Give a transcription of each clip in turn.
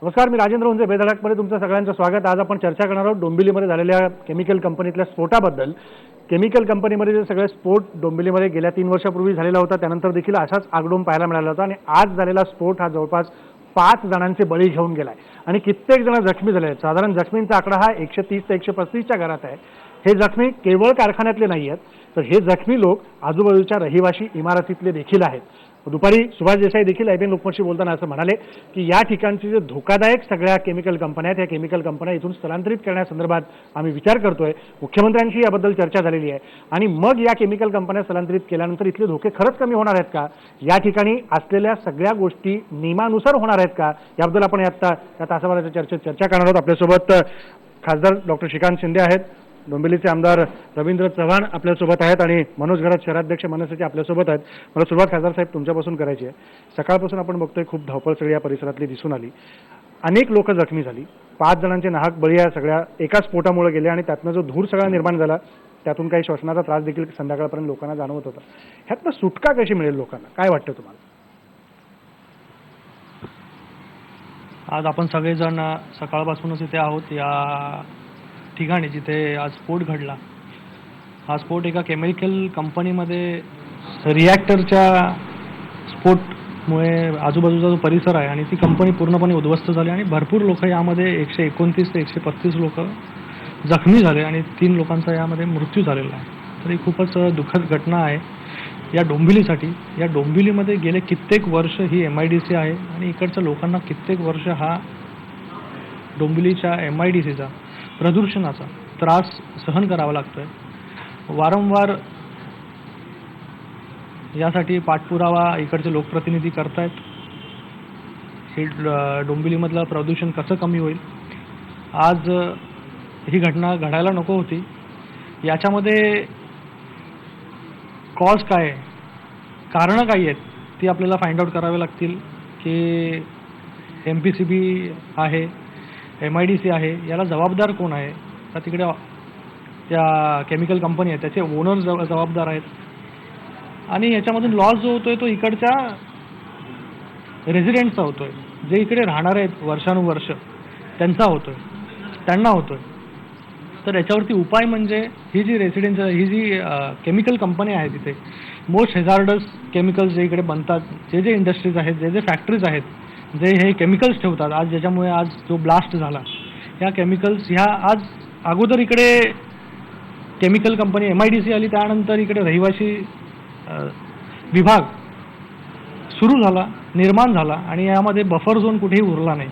नमस्कार, मी राजेंद्र उंजे. बेधडकमध्ये तुमचं सगळ्यांचं स्वागत. आज आपण चर्चा करणार आहोत डोंबिवलीमध्ये झालेल्या केमिकल कंपनीतल्या स्फोटाबद्दल. केमिकल कंपनीमध्ये जे सगळे स्फोट डोंबिवलीमध्ये गेल्या 3 वर्षापूर्वी झालेला होता, त्यानंतर देखील असाच आगडोंब पाहायला मिळाला होता आणि आज झालेला स्फोट हा जवळपास 5 जणांचे बळी घेऊन गेलाय आणि कित्येक जण जखमी झाले आहेत. साधारण जखमींचा आकडा हा 130 ते 135च्या घरात आहे. हे जखमी केवळ कारखान्यातले नाही आहेत, तर हे जखमी लोक आजूबाजूच्या रहिवाशी इमारतीतले देखील आहेत. दुपारी सुभाष देसाई देखील IBN लोकमतशी बोलताना असं म्हणाले की या ठिकाणचे जे धोकादायक सगळ्या केमिकल कंपन्या आहेत, या केमिकल कंपन्या इथून स्थलांतरित करण्यासंदर्भात आम्ही विचार करतोय. मुख्यमंत्र्यांशी याबद्दल चर्चा झालेली आहे आणि मग या केमिकल कंपन्या स्थलांतरित केल्यानंतर इथले धोके खरंच कमी होणार आहेत का, या ठिकाणी असलेल्या सगळ्या गोष्टी नियमानुसार होणार आहेत का, याबद्दल आपण आता या तासाभराच्या चर्चेत चर्चा करणार आहोत. आपल्यासोबत खासदार डॉक्टर श्रीकांत शिंदे आहेत, डोंबिवलीचे आमदार रवींद्र चव्हाण आपल्यासोबत आहेत आणि मनोज घरात शहराध्यक्ष मनसेचे आपल्यासोबत आहेत. मला सुरुवात खासदार साहेब तुमच्यापासून करायची आहे. सकाळपासून आपण बघतोय खूप धावपळ सगळी या परिसरातली दिसून आली. अनेक लोक जखमी झाली. 5 जणांचे नाहक बळी या सगळ्या एका स्फोटामुळे गेले आणि त्यातनं जो धूर सगळा निर्माण झाला त्यातून काही श्वसनाचा त्रास देखील संध्याकाळपर्यंत लोकांना जाणवत होता. ह्यातनं सुटका कशी मिळेल लोकांना, काय वाटतं तुम्हाला? आज आपण सगळेजण सकाळपासूनच इथे आहोत या ठिकाणी जिथे आज स्फोट घडला. हा स्फोट एका केमिकल कंपनीमध्ये रिॲक्टरच्या स्फोटमुळे आजूबाजूचा जो परिसर आहे आणि ती कंपनी पूर्णपणे उद्ध्वस्त झाली आणि भरपूर लोक यामध्ये 129 ते 135 लोक जखमी झाले आणि 3 लोकांचा यामध्ये मृत्यू झालेला आहे. तर ही खूपच दुःखद घटना आहे या डोंबिवलीसाठी. या डोंबिवलीमध्ये गेले कित्येक वर्ष ही MIDC आहे आणि इकडच्या लोकांना कित्येक वर्ष हा डोंबिवलीच्या MIDCचा प्रदूषणाचा त्रास सहन करावा लागतोय. वारंवार यासाठी पाठपुरावा इकडचे लोकप्रतिनिधी करतायत. हे डोंबिवलीमधलं प्रदूषण कसं कमी होईल. आज ही घटना घडायला नको होती. याच्यामध्ये कॉज काय आहे, कारणं काय आहेत ती आपल्याला फाइंड आउट करावे लागतील. की MPCB आहे, MIDC आहे, याला जबाबदार कोण आहे का, तिकडे त्या केमिकल कंपनी आहे त्याचे ओनर जबाबदार आहेत आणि याच्यामधून लॉस जो होतोय तो इकडच्या रेसिडेंट्सचा होतोय, जे इकडे राहणार आहेत वर्षानुवर्ष त्यांना होतोय. तर याच्यावरती उपाय म्हणजे ही जी केमिकल कंपनी आहे तिथे मोस्ट हेझार्डस केमिकल्स जे इकडे बनतात, जे इंडस्ट्रीज आहेत, जे फॅक्टरीज आहेत, जे हे केमिकल्स ठेवतात, आज ज्याच्यामुळे आज जो ब्लास्ट झाला, ह्या केमिकल्स ह्या आज अगोदर इकडे केमिकल कंपनी MIDC आली, त्यानंतर इकडे रहिवाशी विभाग सुरू झाला, निर्माण झाला आणि यामध्ये बफर झोन कुठेही उरला नाही.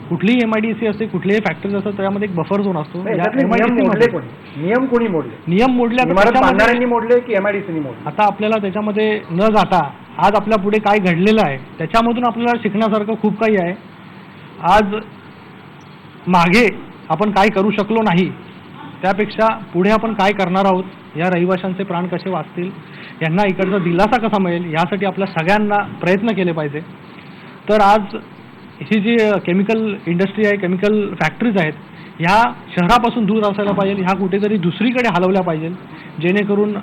कुठलीही MIDC असते, कुठलीही फॅक्टरीज असतात, त्यामध्ये एक बफर झोन असतो. नियम कोणी मोडले? नियम मोडले मोडले की MIDCनी मोडले? आता आपल्याला त्याच्यामध्ये न जाता आज आपल्या पुढे काय घडलेलं आहे त्याच्यामधून आपल्याला शिकण्यासारखं खूप काही आहे. आज मागे आपण काय करू शकलो नाही, त्यापेक्षा पुढे आपण काय करणार आहोत, या रहिवाशांचे प्राण कसे वाचतील, यांना इकडचा दिलासा कसा मिळेल, यासाठी आपल्या सगळ्यांना प्रयत्न केले पाहिजे. तर आज ही जी केमिकल इंडस्ट्री आहे, केमिकल फॅक्टरीज आहेत, ह्या शहरापासून दूर असायला पाहिजे, ह्या कुठेतरी दुसरीकडे हलवल्या पाहिजे, जेणेकरून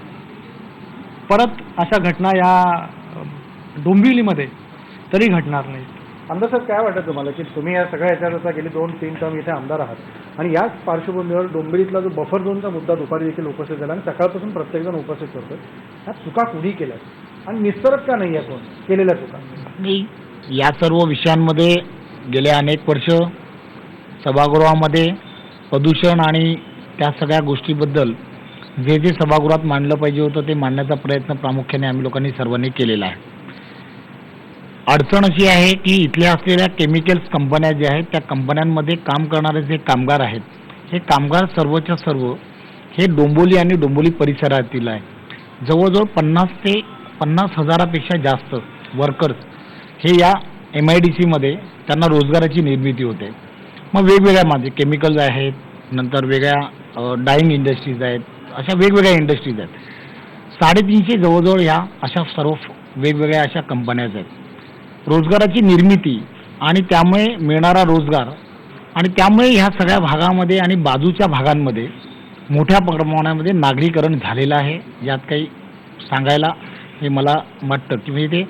परत अशा घटना या डोंबिवलीमध्ये तरी घडणार नाही. आमदार साहेब, काय वाटतं तुम्हाला की तुम्ही या सगळ्या याच्यात गेली 2-3 टर्म इथे आमदार आहात आणि याच पार्श्वभूमीवर डोंबिवलीतला जो बफर झोनचा मुद्दा दुपारी देखील उपस्थित झाला आणि सकाळपासून प्रत्येकजण उपस्थित करतोय, ह्या चुका कुणी केल्या आणि निस्तरच का नाही आहे कोण केलेल्या चुका? या सर्व विषयांमध्ये गेले अनेक वर्ष सभागृहामध्ये प्रदूषण आणि त्या सगळ्या गोष्टीबद्दल जे सभागृहात मांडलं पाहिजे होतं ते मांडण्याचा प्रयत्न प्रामुख्याने आम्ही लोकांनी सर्वांनी केलेला आहे. अडचण अशी आहे की इथल्या असलेल्या केमिकल्स कंपन्या ज्या आहेत त्या कंपन्यांमध्ये काम करणारे जे कामगार आहेत, हे कामगार सर्वच्या सर्व हे डोंबिवली आणि डोंबिवली परिसरातील आहे. जवळजवळ 50 ते 50 हजारापेक्षा जास्त वर्कर्स हे या MIDCमध्ये त्यांना रोजगाराची निर्मिती होते. मग वेगवेगळ्या माझे केमिकल्स आहेत, नंतर वेगळ्या डाईंग इंडस्ट्रीज आहेत, अशा वेगवेगळ्या इंडस्ट्रीज आहेत. 350 जवळजवळ ह्या अशा सर्व वेगवेगळ्या अशा कंपन्याज आहेत. रोजगाराची निर्मिती आणि त्यामुळे मिळणारा रोजगार आणि त्यामुळे ह्या सगळ्या भागामध्ये आणि बाजूच्या भागांमध्ये मोठ्या प्रमाणामध्ये नागरीकरण झालेलं आहे. यात काही सांगायला हे मला वाटतं की म्हणजे ते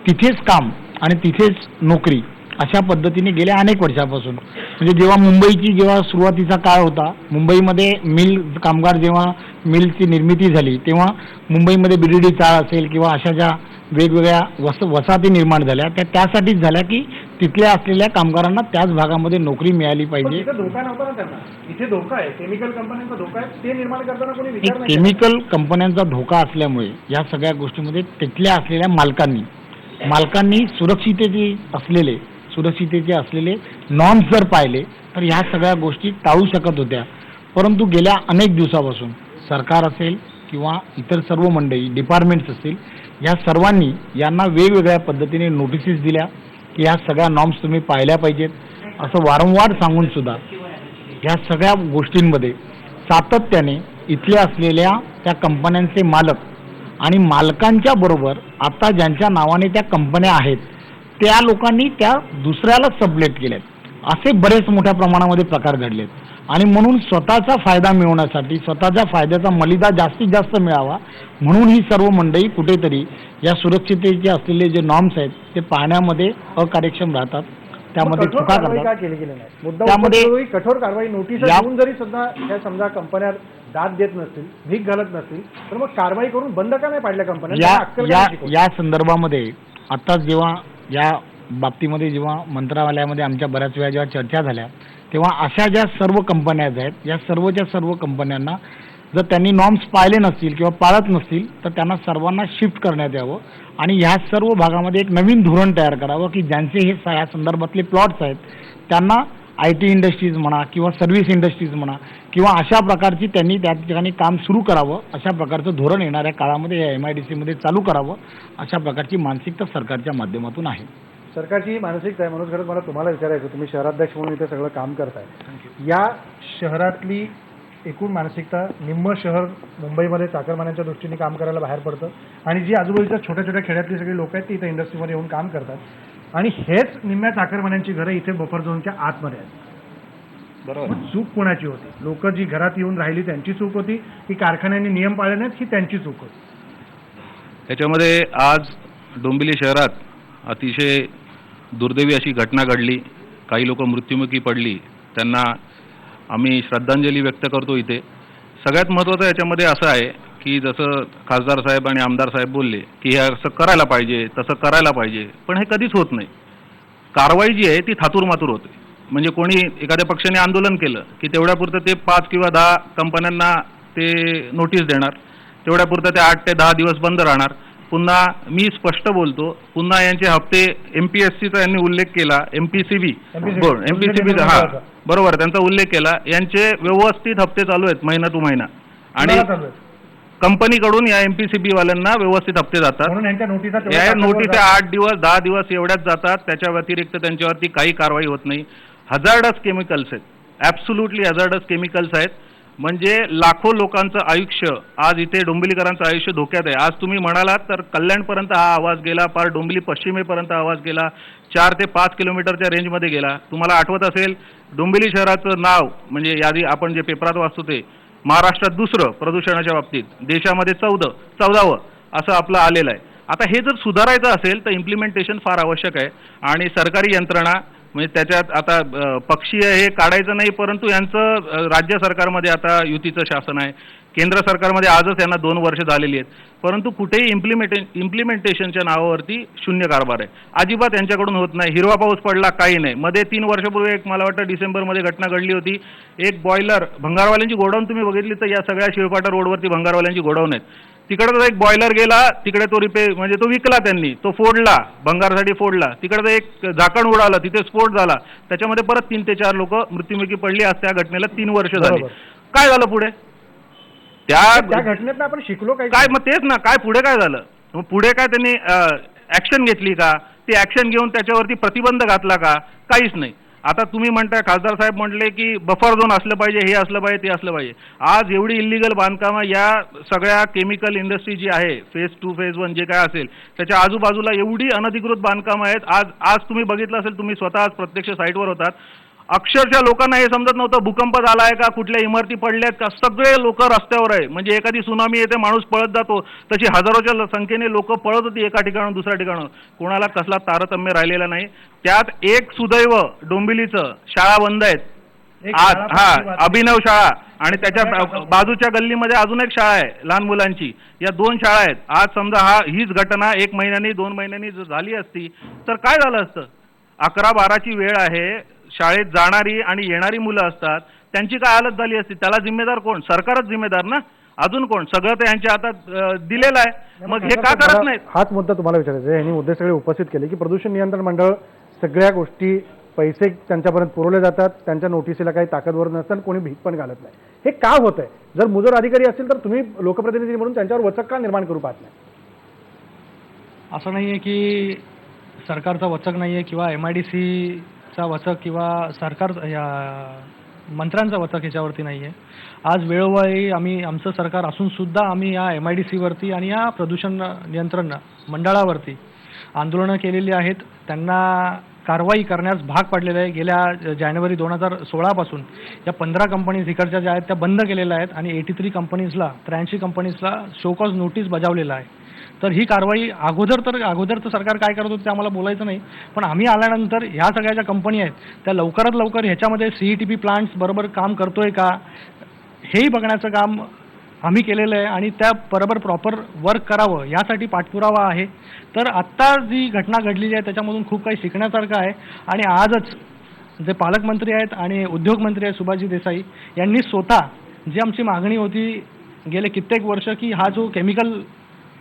तिथेच काम आणि तिथेच नोकरी अशा पद्धतीने गेल्या अनेक वर्षापासून. म्हणजे जेव्हा सुरुवातीचा काळ होता, मुंबईमध्ये मिल कामगार जेव्हा मिलची निर्मिती झाली तेव्हा मुंबईमध्ये बीडीडी चाळ असेल किंवा अशा ज्या वेगवेगळ्या वसाहती निर्माण झाल्या त्यासाठीच झाल्या की तिथल्या असलेल्या कामगारांना त्याच भागामध्ये नोकरी मिळाली पण पाहिजे. तिथं धोका नव्हता ना त्यांना. इथे धोका आहे, केमिकल कंपन्यांचा धोका आहे, ते निर्माण करताना कोणी विचार नाही केला. केमिकल कंपन्यांचा धोका असल्यामुळे या सगळ्या गोष्टीमध्ये तिथल्या असलेल्या मालकांनी सुरक्षितेचे असलेले नॉर्म्स जर पाहिले तर ह्या सगळ्या गोष्टी टाळू शकत होत्या. परंतु गेल्या अनेक दिवसापासून सरकार असेल किंवा इतर सर्व मंडळी डिपार्टमेंट्स असतील या सर्वांनी यांना वेगवेगळ्या पद्धतीने नोटिसेस दिल्या की ह्या सगळ्या नॉर्म्स तुम्ही पाहिल्या पाहिजेत असं वारंवार सांगून सुद्धा ह्या सगळ्या गोष्टींमध्ये सातत्याने इथल्या असलेल्या त्या कंपन्यांचे मालक आणि मालकांच्या बरोबर आता ज्यांच्या नावाने त्या कंपन्या आहेत त्या लोकांनी त्या दुसऱ्याला सबलेट केल्यात. असे बरेच मोठ्या प्रमाणामध्ये प्रकार घडलेत आणि म्हणून स्वतःचा फायदा मिळवण्यासाठी स्वतःच्या फायद्याचा मलिदा जास्तीत जास्त मिळावा म्हणून ही सर्व मंडळी कुठेतरी या सुरक्षिततेचे असलेले जे नॉर्म्स आहेत ते पाहण्यामध्ये अकार्यक्षम राहतात, त्यामध्ये चुका करतात. त्यामध्ये कठोर कारवाई नोटीस देऊन जरी सुद्धा या समजा कंपन्या दाद देत नसतील, भीक घालत नसतील तर मग कारवाई करून बंद का नाही पाडल्या कंपन्या? या संदर्भामध्ये आताच जेव्हा या बाबतीमध्ये जेव्हा मंत्रालयामध्ये आमच्या बऱ्याच वेळा जेव्हा चर्चा झाल्या तेव्हा अशा ज्या सर्व कंपन्या आहेत या सर्व कंपन्यांना जर त्यांनी नॉर्म्स पाळले नसतील किंवा पाळत नसतील तर त्यांना सर्वांना शिफ्ट करण्यात यावं आणि ह्या सर्व भागामध्ये एक नवीन धोरण तयार करावं की ज्यांचे हे या संदर्भातले प्लॉट्स आहेत त्यांना IT इंडस्ट्रीज म्हणा किंवा सर्व्हिस इंडस्ट्रीज म्हणा किंवा अशा प्रकारची त्यांनी त्या ठिकाणी काम सुरू करावं, अशा प्रकारचं धोरण येणाऱ्या काळामध्ये या MIDC चालू करावं, अशा प्रकारची मानसिकता सरकारच्या माध्यमातून आहे. सरकारची मानसिकता आहे. म्हणून खरंच मला तुम्हाला विचारायचं, तुम्ही शहराध्यक्ष म्हणून इथे सगळं काम करताय, या शहरातली एकूण मानसिकता निम्म शहर मुंबईमध्ये चाकरमान्यांच्या दृष्टीने काम करायला बाहेर पडतं आणि जी आजूबाजूच्या छोट्या छोट्या खेड्यातली सगळी लोक आहेत ती इथे इंडस्ट्रीमध्ये येऊन काम करतात आणि हेच निम्म्या चाकरमान्यांची घरं इथे बफर झोनच्या आतमध्ये आहेत. बरोबर. चूक कोणाची होती? लोक जी घरात येऊन राहिली त्यांची चूक होती की कारखान्यांनी नियम पाळले नाहीत ही त्यांची चूक होती? त्याच्यामध्ये आज डोंबिवली शहरात अतिशय दुर्दैवी अशी घटना घडली. काही लोक मृत्युमुखी पडली, त्यांना आम्ही श्रद्धांजली व्यक्त करतो इथे. सगळ्यात महत्त्वाचं याच्यामध्ये असं आहे की जसं खासदार साहेब आणि आमदार साहेब बोलले की हे असं करायला पाहिजे तसं करायला पाहिजे, पण हे कधीच होत नाही. कारवाई जी आहे ती थातूरमातूर होते. म्हणजे कोणी एखाद्या पक्षाने आंदोलन केलं की तेवढ्यापुरतं ते 5 किंवा 10 कंपन्यांना ते नोटीस देणार, तेवढ्यापुरतं ते 8 ते 10 दिवस बंद राहणार. पुन्हा मी स्पष्ट बोलतो, पुन्हा यांचे हप्ते MPSCचा यांनी उल्लेख केला, MPCB हां बरोबर त्यांचा उल्लेख केला. यांचे व्यवस्थित हप्ते चालू आहेत महिना टू महिना आणि कंपनीकडून या MPCB वाल्यांना व्यवस्थित हप्ते जातात. या नोटिसा 8 दिवस 10 दिवस एवढ्याच जातात. त्याच्या व्यतिरिक्त त्यांच्यावरती काही कारवाई होत नाही. हजार्डस केमिकल्स आहेत, ॲब्सोल्युटली हजार्डस केमिकल्स आहेत. म्हणजे लाखो लोकांचं आयुष्य आज इथे डोंबिवलीकरांचं आयुष्य धोक्यात आहे. आज तुम्ही म्हणालात तर कल्याणपर्यंत हा आवाज गेला, पार डोंबिवली पश्चिमेपर्यंत आवाज गेला, 4 ते 5 किलोमीटरच्या रेंजमध्ये गेला. तुम्हाला आठवत असेल डोंबिवली शहराचं नाव म्हणजे यादी आपण जे पेपरात वाचतो ते महाराष्ट्रात दुसरं प्रदूषणाच्या बाबतीत, देशामध्ये 14वं असं आपलं आलेलं आहे. आता हे जर सुधारायचं असेल तर इम्प्लिमेंटेशन फार आवश्यक आहे आणि सरकारी यंत्रणा म्हणजे त्याच्यात आता पक्षीय हे काढायचं नाही, परंतु यांचं राज्य सरकारमध्ये आता युतीचं शासन आहे, केंद्र सरकारमध्ये आजच यांना 2 वर्ष झालेली आहेत, परंतु कुठेही इम्प्लिमेंटेशनच्या नावावरती शून्य कारभार आहे. अजिबात यांच्याकडून होत नाही. हिरवा पाऊस पडला काही नाही. मध्ये 3 वर्षापूर्वी एक मला वाटतं डिसेंबरमध्ये घटना घडली होती. एक बॉयलर भंगारवाल्यांची गोडाऊन तुम्ही बघितली तर या सगळ्या शिळपाटा रोडवरती भंगारवाल्यांची गोडाऊन आहेत. तिकडे एक बॉयलर गेला, तिकडे तो म्हणजे तो विकला त्यांनी, तो फोडला, भंगारासाठी फोडला. तिकडे एक झाकण उडालं, तिथे स्फोट झाला, त्याच्यामध्ये परत 3 ते 4 लोक मृत्युमुखी पडली. आज त्या घटनेला 3 वर्ष झाली. काय झालं पुढे? त्या घटनेत आपण शिकलो काय? मग तेच ना, काय पुढे काय झालं? मग पुढे काय त्यांनी ॲक्शन घेतली का? ती ॲक्शन घेऊन त्याच्यावरती प्रतिबंध घातला का? काहीच नाही. आता तुम्ही म्हणताय, खासदार साहेब म्हटले की बफर झोन असलं पाहिजे, हे असलं पाहिजे, ते असलं पाहिजे. आज एवढी इल्लिगल बांधकामं या सगळ्या केमिकल इंडस्ट्री जी आहे, फेज 2 फेज 1 जे काय असेल त्याच्या आजूबाजूला एवढी अनधिकृत बांधकामं आहेत. आज तुम्ही बघितलं असेल, तुम्ही स्वतः आज प्रत्यक्ष साईटवर होतात, अक्षरशः लोकांना हे समजत नव्हतं भूकंप झालाय का, कुठल्या इमारती पडल्यात का, सगळे लोक रस्त्यावर आहे. म्हणजे एखादी सुनामी येते, माणूस पळत जातो, तशी हजारोच्या संख्येने लोक पळत होती एका ठिकाणून दुसऱ्या ठिकाणून. कोणाला कसला तारतम्य राहिलेला नाही. त्यात एक सुदैव डोंबिवलीचं, शाळा बंद आहेत आज, अभिनव शाळा, आणि त्याच्या बाजूच्या गल्लीमध्ये अजून एक शाळा आहे लहान मुलांची. या 2 शाळा आहेत. आज समजा हीच घटना 1 महिन्यानी 2 महिन्यांनी जर झाली असती तर काय झालं असतं? 11-12ची वेळ आहे, शाळेत जाणारी आणि येणारी मुलं असतात, त्यांची काय हालत झाली असती? त्याला जिम्मेदार कोण? सरकारच जिम्मेदार ना. अजून कोण? सगळं तर यांच्या हातात दिलेलं आहे. मग हे का करत नाहीत? हाच मुद्दा तुम्हाला विचारायचा आहे. यांनी मुद्दे सगळे उपस्थित केले की प्रदूषण नियंत्रण मंडळ सगळ्या गोष्टी, पैसे त्यांच्यापर्यंत पुरवले जातात, त्यांच्या नोटिसीला काही ताकदवर नसतात, कोणी भीक पण घालत नाही. हे का होत आहे? जर मुजोर अधिकारी असतील तर तुम्ही लोकप्रतिनिधी म्हणून त्यांच्यावर वचक का निर्माण करू पाहत नाही? असं नाही आहे की सरकारचा वचक नाही आहे किंवा MIDCचा वचक किंवा सरकार या मंत्र्यांचा वचक ह्याच्यावरती नाही आहे. आज वेळोवेळी आमचं सरकार असून सुद्धा आम्ही या MIDCवरती आणि या प्रदूषण नियंत्रण मंडळावरती आंदोलनं केलेली आहेत. त्यांना कारवाई करण्यास भाग पाडलेलं आहे. गेल्या जानेवारी 2016 पासून या 15 कंपनीज इकडच्या ज्या आहेत त्या बंद केलेल्या आहेत आणि 83 कंपनीजला, 83 कंपनीजला शो कॉज नोटीस बजावलेला आहे. तर ही कारवाई अगोदरचं सरकार काय करत होतं ते आम्हाला बोलायचं नाही, पण आम्ही आल्यानंतर ह्या सगळ्या ज्या कंपनी आहेत त्या लवकरात लवकर ह्याच्यामध्ये CETP प्लांट्स बरोबर काम करतोय का हेही बघण्याचं काम आम्ही केलेलं आहे आणि त्या बरोबर प्रॉपर वर्क करावं यासाठी पाठपुरावा आहे. तर आत्ता जी घटना घडलेली आहे त्याच्यामधून खूप काही शिकण्यासारखं आहे. आणि आजच जे पालकमंत्री आहेत आणि उद्योगमंत्री आहेत सुभाषजी देसाई यांनी स्वतः जी आमची मागणी होती गेले कित्येक वर्ष की हा जो केमिकल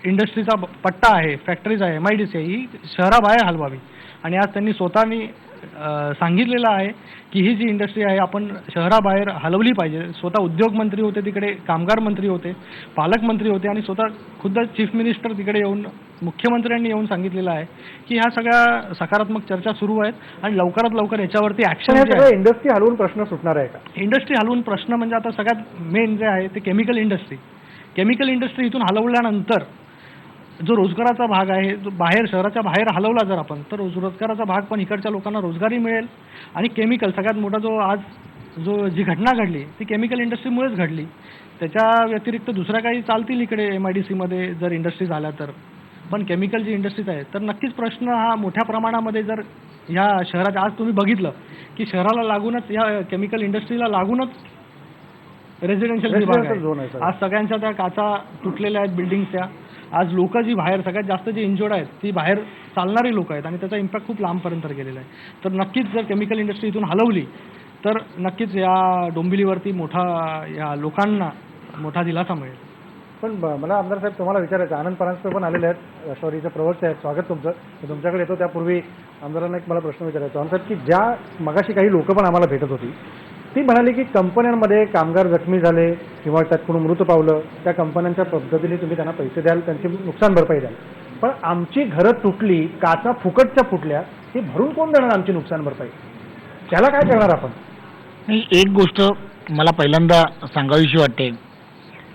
इंडस्ट्रीचा पट्टा आहे, फॅक्टरीज आहे, MIDC ही शहराबाहेर हलवावी, आणि आज त्यांनी स्वतःनी सांगितलेलं आहे की ही जी इंडस्ट्री आहे आपण शहराबाहेर हलवली पाहिजे. स्वतः उद्योगमंत्री होते, तिकडे कामगार मंत्री होते, पालकमंत्री होते आणि स्वतः खुद्द चीफ मिनिस्टर तिकडे येऊन, मुख्यमंत्र्यांनी येऊन सांगितलेलं आहे की ह्या सगळ्या सकारात्मक चर्चा सुरू आहेत आणि लवकरात लवकर याच्यावरती ॲक्शन. इंडस्ट्री हलवून प्रश्न सुटणार आहे का? इंडस्ट्री हलवून प्रश्न म्हणजे आता सगळ्यात मेन जे आहे ते केमिकल इंडस्ट्री इथून हलवल्यानंतर जो रोजगाराचा भाग आहे, जो बाहेर शहराच्या बाहेर हलवला जर आपण, तर रोजगाराचा भाग पण इकडच्या लोकांना रोजगारी मिळेल. आणि केमिकल सगळ्यात मोठा जी घटना घडली ती केमिकल इंडस्ट्रीमुळेच घडली. त्याच्या व्यतिरिक्त दुसऱ्या काही चालतील इकडे MIDCमध्ये जर इंडस्ट्रीज आल्या तर, पण केमिकल जी इंडस्ट्रीज आहे तर नक्कीच प्रश्न हा मोठ्या प्रमाणामध्ये जर ह्या शहरात आज तुम्ही बघितलं की शहराला लागूनच, या केमिकल इंडस्ट्रीला लागूनच रेसिडेन्शियल विभाग आहे. आज सगळ्यांच्या त्या काचा तुटलेल्या आहेत बिल्डिंगच्या. आज लोक जी बाहेर सगळ्यात जास्त जी इंजोर्ड आहेत ती बाहेर चालणारी लोक आहेत आणि त्याचा इम्पॅक्ट खूप लांबपर्यंत गेलेला आहे. तर नक्कीच जर केमिकल इंडस्ट्री इथून हलवली तर नक्कीच या डोंबिवलीवरती या लोकांना मोठा दिलासा मिळेल. पण मला आमदार साहेब तुम्हाला विचारायचं, आनंद परांजपे पण आलेले आहेत, राष्ट्रवादीचे प्रवक्ते आहेत, स्वागत तुमचं. तुमच्याकडे येतो त्यापूर्वी आमदारांना एक मला प्रश्न विचारायचा आमदार साहेब, की ज्या मगाशी काही लोक पण आम्हाला भेटत होती ती म्हणाली की कंपन्यांमध्ये कामगार जखमी झाले किंवा त्यात कोणी मृत पावलं, त्या कंपन्यांच्या पद्धतीने तुम्ही त्यांना पैसे द्याल, त्यांची नुकसान भरपाई द्याल, पण आमची घरं तुटली, काचा फुकटच्या फुटल्या, ही भरून कोण देणार आमची नुकसान भरपाई? त्याला काय करणार आपण? नाही, एक गोष्ट मला पहिल्यांदा सांगावीशी वाटते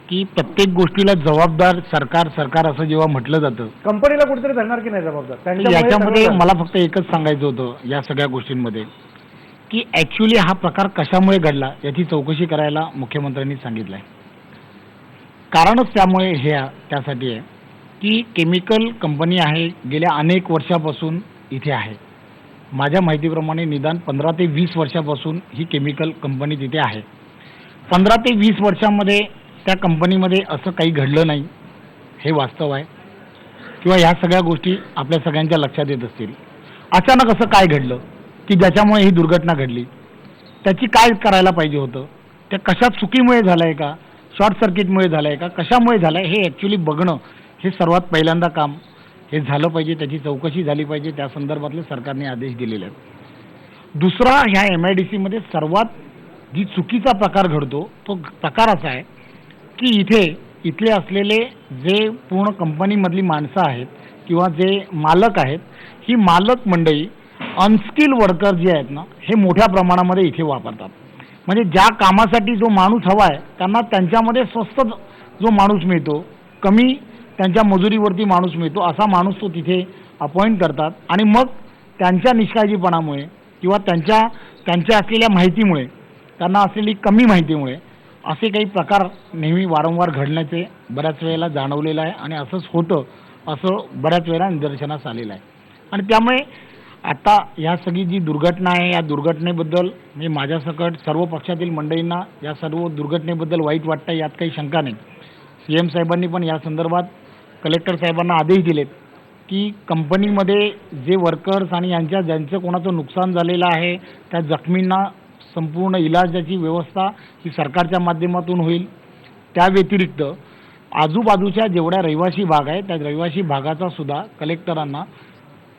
की प्रत्येक गोष्टीला जबाबदार सरकार असं जेव्हा म्हटलं जातं, कंपनीला कुठेतरी धरणार की नाही जबाबदार? याच्यामध्ये मला फक्त एकच सांगायचं होतं या सगळ्या गोष्टींमध्ये की ॲक्च्युली हा प्रकार कशामुळे घडला याची चौकशी करायला मुख्यमंत्र्यांनी सांगितलं आहे. कारणच त्यासाठी आहे की केमिकल कंपनी आहे, गेल्या अनेक वर्षापासून इथे आहे. माझ्या माहितीप्रमाणे निदान 15 ते 20 वर्षापासून ही केमिकल कंपनी तिथे आहे. 15 ते 20 वर्षामध्ये त्या कंपनीमध्ये असं काही घडलं नाही, हे वास्तव आहे. किंवा ह्या सगळ्या गोष्टी आपल्या सगळ्यांच्या लक्षात येत असतील. अचानक असं काय घडलं की ज्याच्यामुळे ही दुर्घटना घडली? त्याची काय करायला पाहिजे होतं? त्या कशात चुकीमुळे झालं आहे का, शॉर्ट सर्किटमुळे झालं आहे का, कशामुळे झालं आहे, हे ॲक्च्युली बघणं हे सर्वात पहिल्यांदा काम हे झालं पाहिजे. त्याची चौकशी झाली पाहिजे. त्या संदर्भातले सरकारने आदेश दिलेले आहेत. दुसरा, ह्या MIDCमध्ये सर्वात जी चुकीचा प्रकार घडतो तो प्रकार असा आहे की इथले असलेले जे पूर्ण कंपनीमधली माणसं आहेत किंवा जे मालक आहेत, ही मालक मंडळी अनस्किल वर्कर जे आहेत ना, हे मोठ्या प्रमाणामध्ये इथे वापरतात. म्हणजे ज्या कामासाठी जो माणूस हवा आहे त्यांना त्यांच्यामध्ये स्वस्त जो माणूस मिळतो, कमी त्यांच्या मजुरीवरती माणूस मिळतो, असा माणूस तो तिथे अपॉइंट करतात आणि मग त्यांच्या निष्काळजीपणामुळे किंवा त्यांच्या असलेल्या माहितीमुळे, त्यांना असलेली कमी माहितीमुळे असे काही प्रकार नेहमी वारंवार घडण्याचे बऱ्याच वेळेला जाणवलेलं आहे आणि असंच होतं असं बऱ्याच वेळेला निदर्शनास आलेलं आहे. आणि त्यामुळे आता ह्या सगळी जी दुर्घटना आहे, या दुर्घटनेबद्दल मी माझ्यासकट सर्व पक्षातील मंडळींना या सर्व दुर्घटनेबद्दल वाईट वाटतं, यात काही शंका नाही. CM साहेबांनी पण या संदर्भात कलेक्टर साहेबांना आदेश दिलेत की कंपनीमध्ये जे वर्कर्स आणि ज्यांचं कोणाचं नुकसान झालेलं आहे त्या जखमींना संपूर्ण इलाजाची व्यवस्था ही सरकारच्या माध्यमातून होईल. त्या व्यतिरिक्त आजूबाजूच्या जेवढ्या रहिवासी भाग आहे त्या रहिवासी भागाचा सुद्धा कलेक्टरांना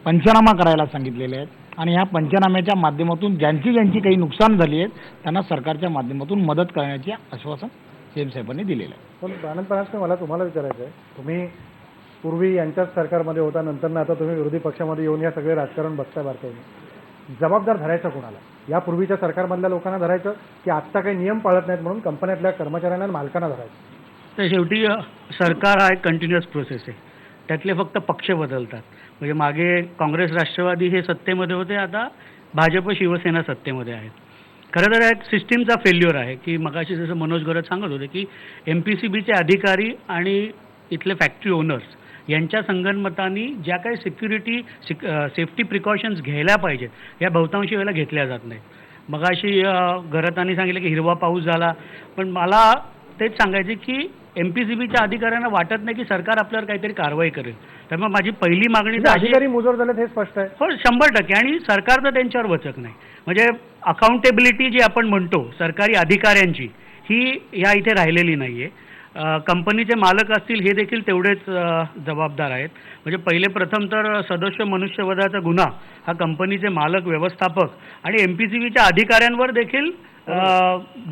पंचनामा करायला सांगितलेले आहेत आणि ह्या पंचनाम्याच्या माध्यमातून ज्यांची काही नुकसान झाली आहेत त्यांना सरकारच्या माध्यमातून मदत करण्याचे आश्वासन CM साहेबांनी दिलेलं आहे. पण आनंद परांजपे, मला तुम्हाला विचारायचं आहे, तुम्ही पूर्वी यांच्याच सरकारमध्ये होता, नंतर आता तुम्ही विरोधी पक्षामध्ये येऊन या सगळे राजकारण बघताय बारकाईने, जबाबदार धरायचं कोणाला? यापूर्वीच्या सरकारमधल्या लोकांना धरायचं की आत्ता काही नियम पाळत नाहीत म्हणून कंपन्यातल्या कर्मचाऱ्यांना आणि मालकांना धरायचं? तर शेवटी सरकार हा एक कंटिन्युअस प्रोसेस आहे. त्यातले फक्त पक्ष बदलतात. म्हणजे मागे काँग्रेस राष्ट्रवादी हे सत्तेमध्ये होते, आता भाजप शिवसेना सत्तेमध्ये आहेत. खरं तर एक सिस्टीमचा फेल्युअर आहे की मगाशी जसं मनोज गरज सांगत होते की MPCBचे अधिकारी आणि इथले फॅक्टरी ओनर्स यांच्या संगनमतानी ज्या काही सेफ्टी प्रिकॉशन्स घ्यायला पाहिजेत या बहुतांशी वेळेला घेतल्या जात नाहीत. मगाशी घरातांनी सांगितलं की हिरवा पाऊस झाला, पण मला तेच सांगायचे की MPCBच्या अधिकाऱ्यांना वाटत नाही की सरकार आपल्यावर काहीतरी कारवाई करेल. त्यामुळे माझी पहिली मागणी तर अशी, अधिकारी मुजोर झालेत हे स्पष्ट आहे. हो 100%, आणि सरकार तर त्यांच्यावर वचक नाही. म्हणजे अकाउंटेबिलिटी जी आपण म्हणतो सरकारी अधिकाऱ्यांची, ही ह्या इथे राहिलेली नाही आहे. कंपनीचे मालक असतील हे देखील तेवढेच जबाबदार आहेत. म्हणजे पहिले प्रथम तर सदस्य मनुष्यवधाचा गुन्हा हा कंपनीचे मालक, व्यवस्थापक आणि MPCBच्या अधिकाऱ्यांवर देखील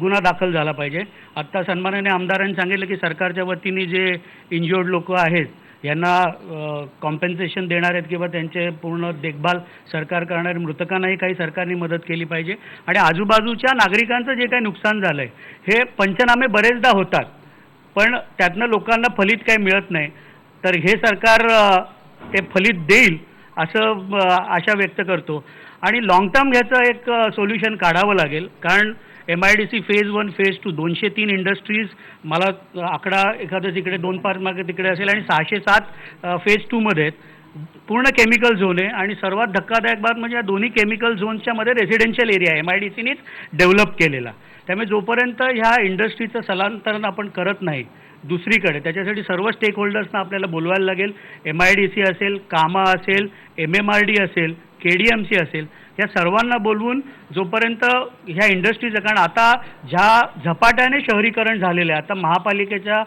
गुन्हा दाखल झाला पाहिजे. आत्ता सन्माननीय आमदारांनी सांगितलं की सरकारच्या वतीने जे इंज्युअर्ड लोक आहेत यांना कॉम्पेन्सेशन देणार आहेत किंवा त्यांचे पूर्ण देखभाल सरकार करणारे, मृतकांनाही काही सरकारने मदत केली पाहिजे. आणि आजूबाजूच्या नागरिकांचं जे काही नुकसान झालं आहे हे पंचनामे बरेचदा होतात, पण त्यातनं लोकांना फलित काही मिळत नाही. तर हे सरकार ते फलित देईल असं आशा व्यक्त करतो. आणि लॉंग टर्म ह्याचं एक सोल्युशन काढावं लागेल, कारण MIDC फेज 1 फेज 2 203 इंडस्ट्रीज, मला आकडा एखादं तिकडे 2-5 मागे तिकडे असेल, आणि 607 फेज 2मध्ये आहेत. पूर्ण केमिकल झोन आहे. आणि सर्वात धक्कादायक बाब म्हणजे या दोन्ही केमिकल झोन्सच्या मध्ये रेसिडेन्शियल एरिया आहे MIDCनीच डेव्हलप केलेला. त्यामुळे जोपर्यंत ह्या इंडस्ट्रीचं स्थलांतरण आपण करत नाही दुसरीकडे, त्याच्यासाठी सर्व स्टेक होल्डर्सना आपल्याला बोलवायला लागेल. MIDC असेल, कामा असेल, MMRD असेल, KDMC असेल, या सर्वांना बोलवून जोपर्यंत ह्या इंडस्ट्रीज, कारण आता ज्या झपाट्याने शहरीकरण झालेलं आहे, आता महापालिकेच्या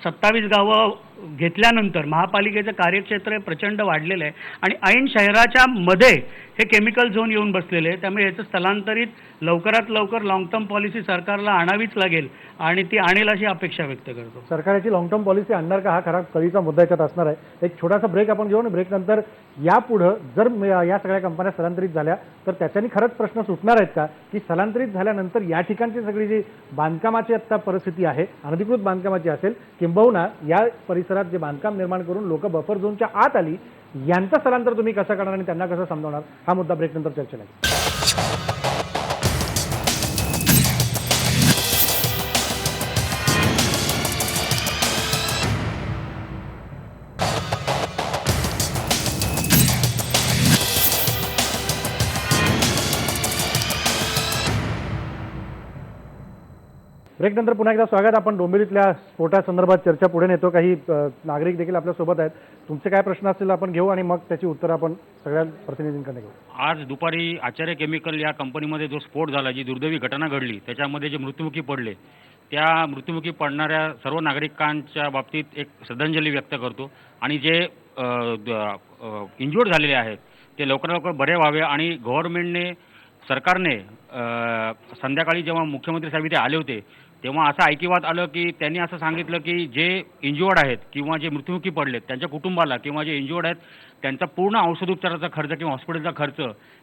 27 गावं घेतल्यानंतर महापालिकेचं कार्यक्षेत्र प्रचंड वाढलेलं आहे आणि ऐन शहराच्या मध्ये हे केमिकल झोन येऊन बसलेले आहे. त्यामुळे याचं स्थलांतरित लवकरात लवकर लॉंग टर्म पॉलिसी सरकारला आणावीच लागेल आणि ती आणेल अशी अपेक्षा व्यक्त करतो. सरकारची लॉंग टर्म पॉलिसी आणणार का, हा खरा कळीचा मुद्दा याच्यात असणार आहे. एक छोटासा ब्रेक आपण घेऊ आणि ब्रेक नंतर यापुढं जर या सगळ्या कंपन्या स्थलांतरित झाल्या तर त्याच्यानी खरंच प्रश्न सुटणार आहेत का, की स्थलांतरित झाल्यानंतर या ठिकाणची सगळी जी बांधकामाची आता परिस्थिती आहे अनधिकृत बांधकामाची असेल, किंबहुना या परिसरात जे बांधकाम निर्माण करून लोक बफर झोनच्या आत आली, यांचं स्थलांतर तुम्ही कसं करणार आणि त्यांना कसं समजावणार, हा मुद्दा ब्रेक नंतर चर्चेला येईल. ब्रेक नंतर पुन्हा एकदा स्वागत. आपण डोंबिवलीतल्या स्फोटासंदर्भात चर्चा पुढे नेतो. काही नागरिक देखील आपल्या सोबत आहेत. तुमचे काय प्रश्न असतील आपण घेऊ आणि मग त्याची उत्तरं आपण सगळ्या प्रतिनिधींकडे घेऊ. आज दुपारी आचार्य केमिकल या कंपनीमध्ये जो स्फोट झाला, जी दुर्दैवी घटना घडली, त्याच्यामध्ये जे मृत्युमुखी पडले, त्या मृत्युमुखी पडणाऱ्या सर्व नागरिकांच्या बाबतीत एक श्रद्धांजली व्यक्त करतो. आणि जे इंज्युअर्ड झालेले आहेत ते लवकरात लवकर बरे व्हावे. आणि गव्हर्नमेंटने, सरकारने संध्याकाळी जेव्हा मुख्यमंत्री साहेब इथे आले होते तेव्हा असं ऐकिवात आलं की त्यांनी असं सांगितलं की जे इंज्युअर्ड आहेत किंवा जे मृत्युमुखी पडलेत त्यांच्या कुटुंबाला किंवा जे इंज्युअर्ड आहेत त्यांचा पूर्ण औषधोपचाराचा खर्च किंवा हॉस्पिटलचा खर्च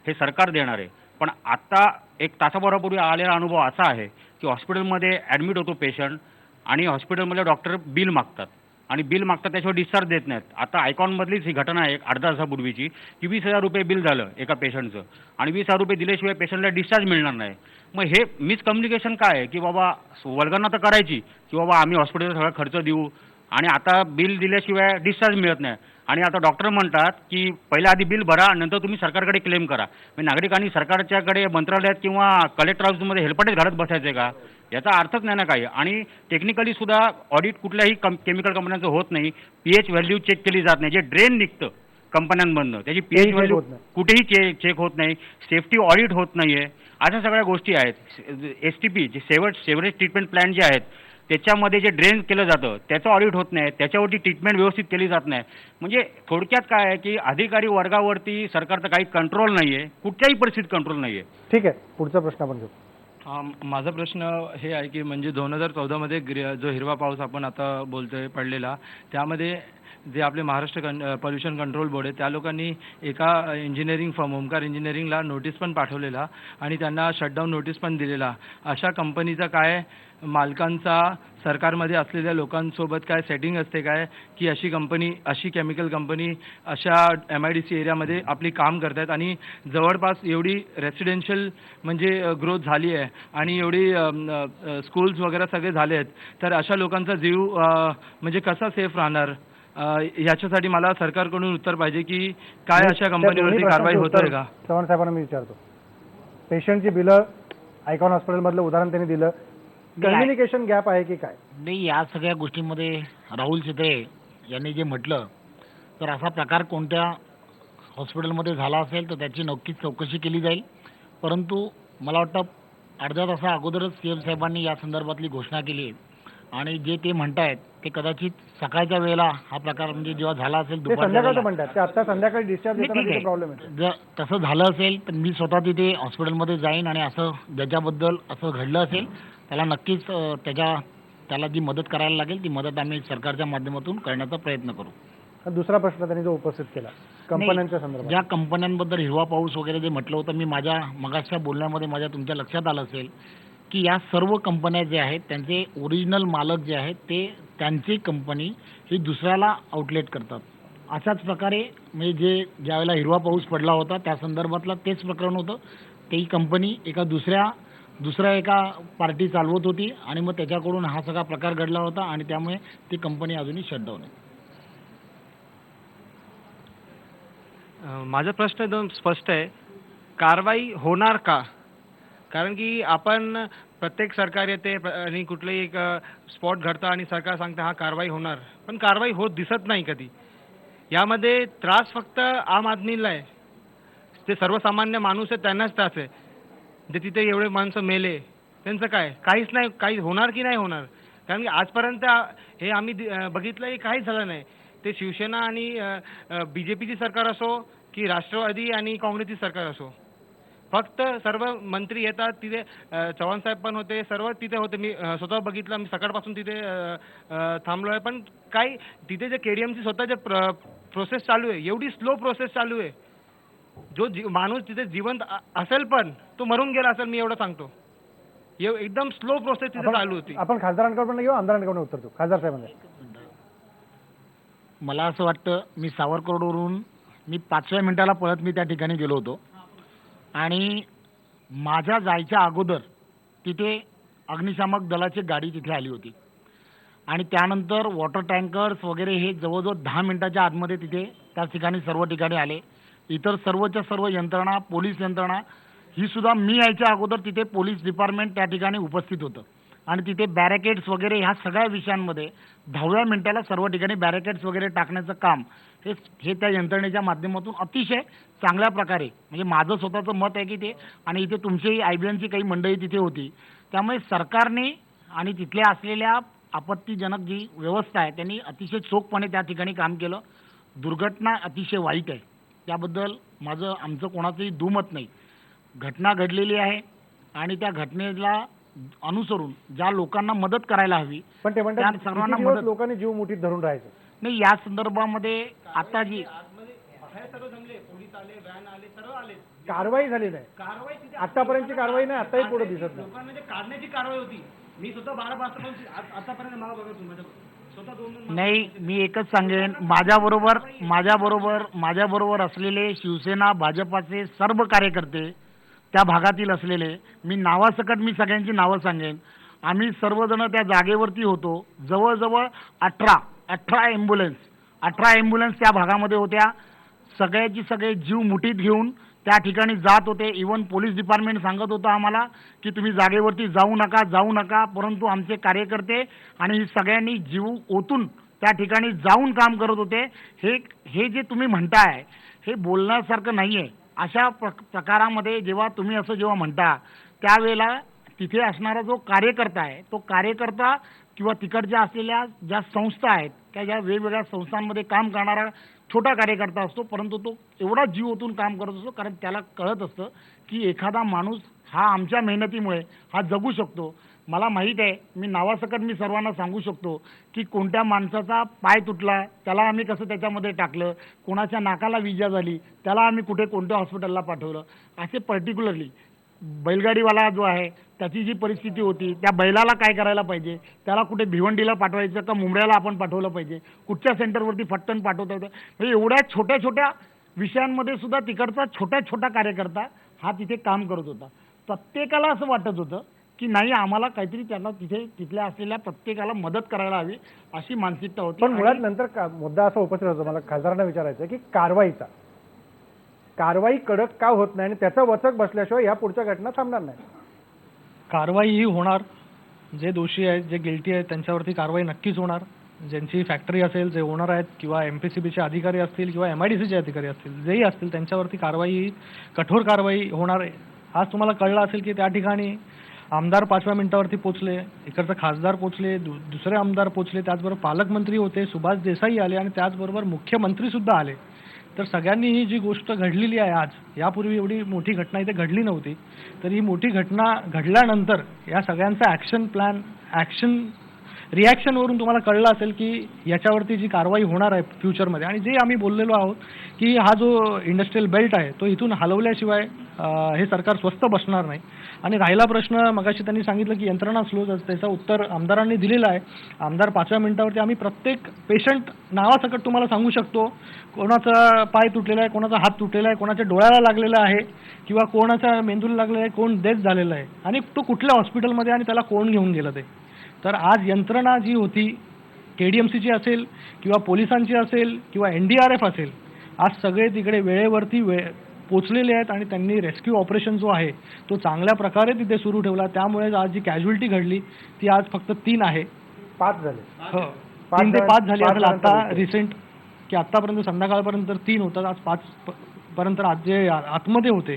हे सरकार देणार आहे. पण आत्ता एक तासाभरापूर्वी आलेला अनुभव असा आहे की हॉस्पिटलमध्ये ॲडमिट होतो पेशंट आणि हॉस्पिटलमध्ये डॉक्टर बिल मागतात. आणि बिल मागतात त्याच्यावर डिस्चार्ज देत नाहीत. आता आयकॉनमधलीच ही घटना आहे एक अर्धा तासापूर्वीची की 20,000 रुपये बिल झालं एका पेशंटचं आणि 20,000 रुपये दिल्याशिवाय पेशंटला डिस्चार्ज मिळणार नाही. मग हे मिसकम्युनिकेशन काय आहे की बाबा वल्गना तर करायची की बाबा आम्ही हॉस्पिटलचा सगळा खर्च देऊ आणि आता बिल दिल्याशिवाय डिस्चार्ज मिळत नाही. आणि आता डॉक्टर म्हणतात की पहिल्या आधी बिल भरा नंतर तुम्ही सरकारकडे क्लेम करा. म्हणजे नागरिकांनी सरकारच्याकडे मंत्रालयात किंवा कलेक्टर ऑफिसमध्ये हेल्पटेज घालत बसायचं का? याचा अर्थच नाही ना काही. आणि टेक्निकली सुद्धा ऑडिट कुठल्याही केमिकल कंपन्यांचं होत नाही. पीएच व्हॅल्यू चेक केली जात नाही. जे ड्रेन निघतं कंपन्यांमधनं त्याची पीएच check व्हॅल्यू होत नाही. कुठेही चेक होत नाही. सेफ्टी ऑडिट होत नाही आहे. अशा सगळ्या गोष्टी आहेत. STP जे सेवरेज ट्रीटमेंट प्लॅन जे आहेत त्याच्यामध्ये जे ड्रेन केलं जातं त्याचं ऑडिट होत नाही. त्याच्यावरती ट्रीटमेंट व्यवस्थित केली जात नाही. म्हणजे थोडक्यात काय आहे की अधिकारी वर्गावरती सरकारचं काही कंट्रोल नाही आहे. कुठल्याही परिस्थितीत कंट्रोल नाही आहे. ठीक आहे, पुढचा प्रश्न आपण घेऊ. माझा प्रश्न हे आहे की म्हणजे 2014मध्ये जो हिरवा पाऊस आपण आता बोलतोय पडलेला, त्यामध्ये जे आपले महाराष्ट्र पोल्युशन कंट्रोल बोर्ड आहे त्या लोकांनी एका इंजिनिअरिंग फर्म ओमकार इंजिनिअरिंगला नोटीस पण पाठवलेला आणि त्यांना शटडाऊन नोटीस पण दिलेला. अशा कंपनीचा काय मालकांचा सरकारमध्ये असलेल्या लोकांसोबत काय सेटिंग असते काय की अशी केमिकल कंपनी अशा MIDC एरियामध्ये आपली काम करतात आणि जवळपास एवढी रेसिडेन्शियल म्हणजे ग्रोथ झाली आहे आणि एवढी स्कूल्स वगैरे सगळे झाले आहेत, तर अशा लोकांचा जीव म्हणजे कसा सेफ राहणार? याच्यासाठी मला सरकारकडून उत्तर पाहिजे की काय अशा कंपनीवरती कारवाई होतोय का? चव्हाण साहेबांना मी विचारतो. पेशंटची बिलं आयकॉन हॉस्पिटलमधलं उदाहरण त्यांनी दिलं. कम्युनिकेशन गॅप आहे की काय? नाही, या सगळ्या गोष्टींमध्ये राहुल चितळे यांनी जे म्हटलं तर असा प्रकार कोणत्या हॉस्पिटलमध्ये झाला असेल तर त्याची नक्कीच चौकशी केली जाईल. परंतु मला वाटतं अर्ध्या तासा अगोदरच CM साहेबांनी या संदर्भातली घोषणा केली आहे आणि जे ते म्हणतायत ते कदाचित सकाळच्या वेळेला हा प्रकार म्हणजे जेव्हा झाला असेल ते संध्याकाळचं दुपारच्या म्हणतात ते आता संध्याकाळी डिस्चार्ज नाही, ठीक देताना आहे. प्रॉब्लेम आहे. जर तसं झालं असेल तर मी स्वतः तिथे हॉस्पिटलमध्ये जाईन आणि असं ज्याच्याबद्दल असं घडलं असेल त्याला नक्कीच त्याला जी मदत करायला लागेल ती मदत आम्ही सरकारच्या माध्यमातून करण्याचा प्रयत्न करू. हा दुसरा प्रश्न त्यांनी जो उपस्थित केला कंपन्यांच्या संदर्भात. ज्या कंपन्यांबद्दल हिरवा पाऊस वगैरे जे म्हटलं होतं मी माझ्या मगाच्या बोलण्यामध्ये माझ्या तुमच्या लक्षात आलं असेल की या सर्व कंपन्या जे आहेत त्यांचे ओरिजिनल मालक जे आहेत ते त्यांची कंपनी ही दुसऱ्याला आउटलेट करतात. अशाच प्रकारे म्हणजे ज्यावेळेला हिरवा पाऊस पडला होता त्या संदर्भातला तेच प्रकरण होतं. ती कंपनी दुसऱ्या एका पार्टी चालवत होती आणि मग त्याच्याकडून हा सगळा प्रकार घडला होता आणि त्यामुळे ती कंपनी अजूनही शटडाऊन आहे. माझा प्रश्न एकदम स्पष्ट आहे, कारवाई होणार का? कारण की आपण प्रत्येक सरकार येते आणि कुठलंही एक स्पॉट घडतं आणि सरकार सांगतं हा कारवाई होणार, पण कारवाई होत दिसत नाही कधी. यामध्ये त्रास फक्त आम आदमीला आहे. ते सर्वसामान्य माणूस आहे त्यांनाच त्रास आहे. जे तिथे एवढे माणसं मेले त्यांचं काहीच नाही, काही होणार की नाही होणार? कारण की आजपर्यंत हे आम्ही बघितलं की काहीच झालं नाही. ते शिवसेना आणि BJPची सरकार असो की राष्ट्रवादी आणि काँग्रेसची सरकार असो, फक्त सर्व मंत्री येतात तिथे. चव्हाण साहेब पण होते, सर्व तिथे होते. मी स्वतः बघितलं, मी सकाळपासून तिथे थांबलो आहे. पण काही तिथे जे KDMची स्वतःचे प्रोसेस चालू आहे, एवढी स्लो प्रोसेस चालू आहे. जो माणूस तिथे जिवंत असेल पण तो मरून गेला असेल, मी एवढं सांगतो. एकदम स्लो प्रोसेस तिथे चालू होती. आपण खासदारांकडे पण घेऊ, आमदारांकडून उत्तर देऊ. खासदार साहेबांना. मला असं वाटतं मी सावरकर रोडवरून मी 5व्या मिनिटाला पळत मी त्या ठिकाणी गेलो होतो आणि माझ्या जायच्या अगोदर तिथे अग्निशामक दलाची गाडी तिथे आली होती आणि त्यानंतर वॉटर टँकर्स वगैरे हे जवळजवळ 10 मिनिटाच्या आतमध्ये तिथे त्या ठिकाणी सर्व ठिकाणी आले. इतर सर्वच्या सर्व यंत्रणा, पोलीस यंत्रणा ही सुद्धा मी यायच्या अगोदर तिथे पोलीस डिपार्टमेंट त्या ठिकाणी उपस्थित होतं आणि तिथे बॅरिकेड्स वगैरे ह्या सगळ्या विषयांमध्ये 10व्या मिनिटाला सर्व ठिकाणी बॅरिकेड्स वगैरे टाकण्याचं काम हे त्या यंत्रणेच्या माध्यमातून अतिशय चांगल्या प्रकारे, म्हणजे माझं स्वतःचं मत आहे की ते, आणि इथे तुमचीही IBNची काही मंडळी तिथे होती. त्यामुळे सरकारने आणि तिथल्या असलेल्या आपत्तीजनक जी व्यवस्था आहे त्यांनी अतिशय चोखपणे त्या ठिकाणी काम केलं. दुर्घटना अतिशय वाईट आहे, त्याबद्दल आमचं कोणाचंही दुमत नाही. घटना घडलेली आहे आणि त्या घटनेला अनुसरून ज्या लोकांना मदत करायला हवी पण ते म्हणतात त्या सर्वांना किती दिवस मदत लोकांनी जीव मुठीत धरून राहायचं. नाही. या संदर्भामध्ये आता जी कारवाई झाली नाही, आतापर्यंतची कारवाई नाही, आताही पुढे दिसत नाही. लोकांना जे काढण्याची कारवाई होती. मी सुद्धा 12 वाजता आतापर्यंत मला बघा तुम्हाला नाही, मी एकच सांगेन, माझ्याबरोबर असलेले शिवसेना भाजपाचे सर्व कार्यकर्ते त्या भागातील असलेले, मी नावासकट मी सगळ्यांची नावं सांगेन. आम्ही सर्वजण त्या जागेवरती होतो. जवळजवळ 18 ॲम्ब्युलन्स त्या भागामध्ये होत्या. सगळ्याची सगळे जीव मुठीत घेऊन त्या ठिकाणी जात होते. इवन पोलीस डिपार्टमेंट सांगत होतं आम्हाला की तुम्ही जागेवरती जाऊ नका, परंतु आमचे कार्यकर्ते आणि सगळ्यांनी जीव ओतून त्या ठिकाणी जाऊन काम करत होते. हे जे तुम्ही म्हणताय हे बोलण्यासारखं नाही आहे. अशा प्रकारामध्ये जेव्हा म्हणता त्यावेळेला तिथे असणारा जो कार्यकर्ता आहे, तो कार्यकर्ता किंवा तिकडच्या असलेल्या ज्या संस्था आहेत त्या ज्या वेगवेगळ्या संस्थांमध्ये काम करणारा छोटा कार्यकर्ता असतो, परंतु तो एवढा जीव ओतून काम करत असतो, कारण त्याला कळत असतं की एखादा माणूस हा आमच्या मेहनतीमुळे हा जगू शकतो. मला माहीत आहे, मी नावासकट मी सर्वांना सांगू शकतो की कोणत्या माणसाचा पाय तुटला त्याला आम्ही कसं त्याच्यामध्ये टाकलं, कोणाच्या नाकाला विजा झाली त्याला आम्ही कोणत्या हॉस्पिटलला पाठवलं. असे पर्टिक्युलरली बैलगाडीवाला जो आहे त्याची जी परिस्थिती होती, त्या बैलाला काय करायला पाहिजे, त्याला कुठे भिवंडीला पाठवायचं का मुंबईला आपण पाठवलं पाहिजे, कुठच्या सेंटरवरती फटकन पाठवता येतं. म्हणजे एवढ्या छोट्या विषयांमध्ये सुद्धा तिकडचा छोटा कार्यकर्ता हा तिथे काम करत होता. प्रत्येकाला असं वाटत होतं की नाही, आम्हाला काहीतरी त्यांना तिथल्या असलेल्या प्रत्येकाला मदत करायला हवी अशी मानसिकता होती. पण मुळात नंतर मुद्दा असा उपस्थित होतो, मला खासदारांना विचारायचं आहे की कारवाई कडक का होत नाही आणि त्याचा वचक बसल्याशिवाय या पुढच्या घटना थांबणार नाही. कारवाई ही होणार. जे दोषी आहेत, जे गिल्टी आहेत त्यांच्यावरती कारवाई नक्कीच होणार. ज्यांची फॅक्टरी असेल, जे ओनर आहेत किंवा MPCBचे अधिकारी असतील किंवा MIDCचे अधिकारी असतील, जेही असतील त्यांच्यावरती कठोर कारवाई होणार आहे. आज तुम्हाला कळलं असेल की त्या ठिकाणी आमदार 5व्या मिनिटावरती पोचले, इकडचे खासदार पोचले, दुसरे आमदार पोचले, त्याचबरोबर पालकमंत्री होते, सुभाष देसाई आले आणि त्याचबरोबर मुख्यमंत्री सुद्धा आले. तर सगळ्यांनी ही जी गोष्ट घडलेली आहे आज, यापूर्वी एवढी मोठी घटना इथे घडली नव्हती, तर ही मोठी घटना घडल्यानंतर या सगळ्यांचा रिॲक्शनवरून तुम्हाला कळलं असेल की याच्यावरती जी कारवाई होणार आहे फ्युचरमध्ये. आणि जे आम्ही बोललेलो आहोत की हा जो इंडस्ट्रियल बेल्ट आहे तो इथून हलवल्याशिवाय हे सरकार स्वस्थ बसणार नाही. आणि राहिला प्रश्न, मगाशी त्यांनी सांगितलं की यंत्रणा स्लो, त्याचं उत्तर आमदारांनी दिलेलं आहे. आमदार 5व्या मिनिटावरती आम्ही प्रत्येक पेशंट नावासकट तुम्हाला सांगू शकतो, कोणाचा पाय तुटलेला आहे, कोणाचा हात तुटलेला आहे, कोणाच्या डोळ्याला लागलेला आहे किंवा कोणाच्या मेंदूला लागलेला आहे, कोण डेथ झालेला आहे आणि तो कुठल्या हॉस्पिटलमध्ये आणि त्याला कोण घेऊन गेलं ते. तर आज यंत्रणा जी होती KDMCची असेल किंवा पोलिसांची असेल किंवा NDRF असेल, आज सगळे तिकडे वेळेवरती पोचलेले आहेत आणि त्यांनी रेस्क्यू ऑपरेशन जो आहे तो चांगल्या प्रकारे तिथे सुरू ठेवला. त्यामुळे आज जी कॅज्युअल्टी घडली ती आज फक्त 3 आहे. 5 झाले. हो, 3 ते 5 झाली असेल आता रिसेंट, की आत्तापर्यंत संध्याकाळपर्यंत 3 होतात, आज 5 पर्यंत आज जे आतमध्ये होते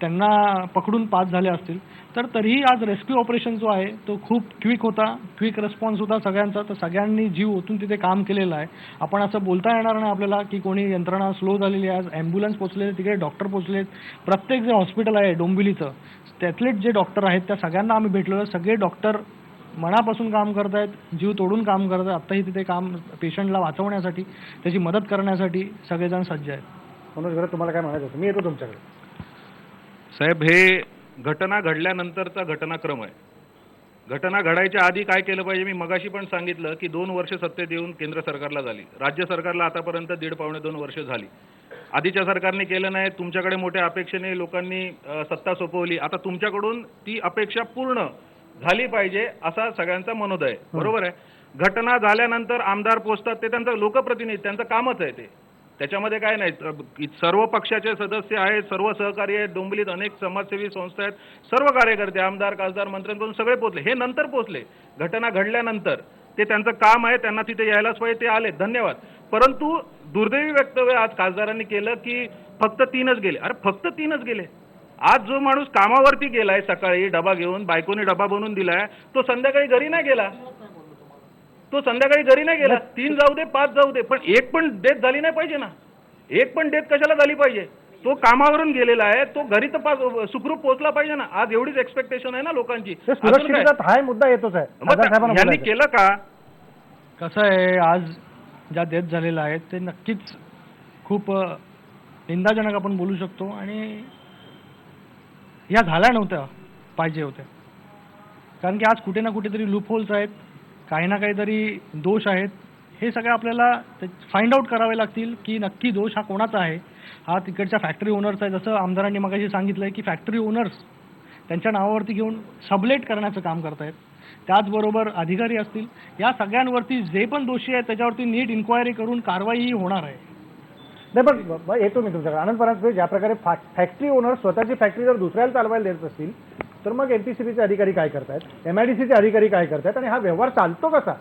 त्यांना पकडून 5 झाले असतील. तर तरीही आज रेस्क्यू ऑपरेशन जो आहे तो खूप क्विक रिस्पॉन्स होता सगळ्यांचा. तर सगळ्यांनी जीव ओतून तिथे काम केलेलं आहे. आपण असं बोलता येणार नाही आपल्याला की कोणी यंत्रणा स्लो झालेली आहे. आज ॲम्ब्युलन्स पोचले, तिकडे डॉक्टर पोचलेत. प्रत्येक जे हॉस्पिटल आहे डोंबिवलीचं, त्यातले जे डॉक्टर आहेत त्या सगळ्यांना आम्ही भेटलेलो. सगळे डॉक्टर मनापासून काम करत आहेत, जीव तोडून काम करत आहेत. आत्ताही तिथे काम पेशंटला वाचवण्यासाठी, त्याची मदत करण्यासाठी सगळेजण सज्ज आहेत. मनोज घरे, तुम्हाला काय म्हणायचं होतं? मी येतो तुमच्याकडे. साहेब, हे घटना घडल्यानंतरचा घटनाक्रम आहे. घटना घडायच्या आधी काय केलं पाहिजे? मी मगाशी पण सांगितलं की 2 वर्ष सत्तेत येऊन केंद्र सरकारला झाली, राज्य सरकारला आतापर्यंत 1.5-2 वर्ष झाली. आधीच्या सरकारने केलं नाही. तुमच्याकडे मोठ्या अपेक्षेने लोकांनी सत्ता सोपवली. आता तुमच्याकडून ती अपेक्षा पूर्ण झाली पाहिजे असा सगळ्यांचा मनोदय आहे. बरोबर आहे. घटना झाल्यानंतर आमदार पोचतात, ते त्यांचं लोकप्रतिनिधी, त्यांचं कामच आहे ते. त्याच्यामध्ये काय नाही. सर्व पक्षाचे सदस्य आहेत, सर्व सहकारी आहेत, डोंबिवलीत अनेक समाजसेवी संस्था आहेत, सर्व कार्यकर्ते, आमदार, खासदार, मंत्र्यांकडून सगळे पोचले. हे नंतर पोचले, घटना घडल्यानंतर. ते त्यांचं काम आहे, त्यांना तिथे यायलाच पाहिजे, ते आले, धन्यवाद. परंतु दुर्दैवी वक्तव्य आज खासदारांनी केलं की फक्त 3च गेले. अरे फक्त 3च गेले? आज जो माणूस कामावरती गेलाय, सकाळी डबा घेऊन, बायकोने डबा बनवून दिलाय, तो संध्याकाळी घरी नाही गेला. 3 जाऊ दे, 5 जाऊ दे, पण एक पण डेथ झाली नाही पाहिजे ना. एक पण डेथ कशाला झाली पाहिजे? तो कामावरून गेलेला आहे, तो घरी तर सुखरूप पोहोचला पाहिजे ना. आज एवढीच एक्सपेक्टेशन आहे ना लोकांची. हा मुद्दा येतोच आहे. यांनी केलं का? कसं आहे, आज ज्या डेथ झालेल्या आहेत ते नक्कीच खूप निंदाजनक आपण बोलू शकतो आणि या झाल्या नव्हत्या पाहिजे होत्या. कारण की आज कुठे ना कुठेतरी लूप होल्स आहेत. काही ना काहीतरी दोष आहेत. हे सगळं आपल्याला फाइंड आउट करावे लागतील की नक्की दोष हा कोणाचा आहे. हा तिकडच्या फॅक्टरी ओनर्सचा आहे. जसं आमदारांनी मगाशी सांगितलं आहे की फॅक्टरी ओनर्स त्यांच्या नावावरती घेऊन सबलेट करण्याचं काम करतायत. त्याचबरोबर अधिकारी असतील, या सगळ्यांवरती जे पण दोषी आहेत त्याच्यावरती नीट इन्क्वायरी करून कारवाईही होणार आहे. नाही पण येतो मी तुमच्याकडे. आनंद परांजपे, ज्या प्रकारे फॅक्टरी ओनर स्वतःची फॅक्टरी जर दुसऱ्याला चालवायला देत असतील तर मग एमपीसीबीचे अधिकारी काय करतायत, MIDCचे अधिकारी काय करतायत आणि हा व्यवहार चालतो कसा?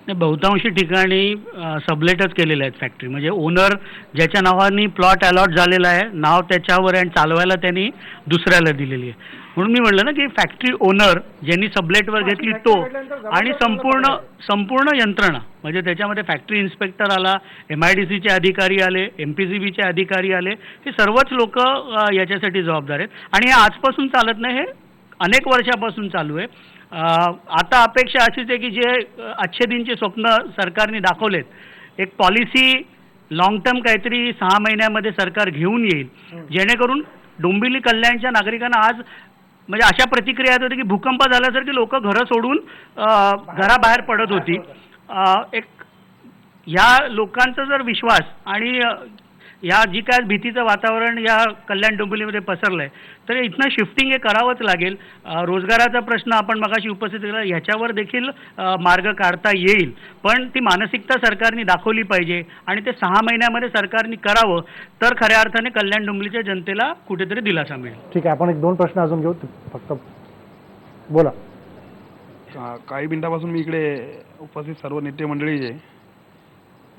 नाही, बहुतांशी ठिकाणी सबलेटच केलेले आहेत फॅक्टरी. म्हणजे ओनर ज्याच्या नावाने प्लॉट अलॉट झालेला आहे, नाव त्याच्यावर आणि चालवायला त्यांनी दुसऱ्याला दिलेली आहे. म्हणून मी म्हटलं ना की फॅक्टरी ओनर ज्यांनी सबलेटवर घेतली तो आणि संपूर्ण यंत्रणा, म्हणजे त्याच्यामध्ये फॅक्टरी इन्स्पेक्टर आला, MIDCचे अधिकारी आले, MPCBचे अधिकारी आले, हे सर्वच लोक याच्यासाठी जबाबदार आहेत. आणि हे आजपासून चालत नाही, हे अनेक वर्षापासून चालू आहे. आता अपेक्षा अशीच आहे की जे अच्छे दिनचे स्वप्न सरकारने दाखवलेत, एक पॉलिसी लॉंग टर्म काहीतरी 6 महिन्यामध्ये सरकार घेऊन येईल, जेणेकरून डोंबिवली कल्याणच्या नागरिकांना आज म्हणजे अशा प्रतिक्रिया येत होती की भूकंप झाल्यासारखी लोक घरं सोडून घराबाहेर पडत होती. एक या लोकांचा जर विश्वास आणि या जी काय भीतीचं वातावरण या कल्याण डोंबिवलीमध्ये पसरलं आहे, तर इथनं शिफ्टिंग हे करावंच लागेल. रोजगाराचा प्रश्न आपण मगाशी उपस्थित केला, ह्याच्यावर देखील मार्ग काढता येईल. पण ती मानसिकता सरकारने दाखवली पाहिजे आणि ते 6 महिन्यामध्ये सरकारने करावं, तर खऱ्या अर्थाने कल्याण डोंबिवलीच्या जनतेला कुठेतरी दिलासा मिळेल. ठीक आहे, आपण 1-2 प्रश्न अजून घेऊ. फक्त बोला. काही मिनिटापासून मी इकडे उपस्थित सर्व नेते मंडळीचे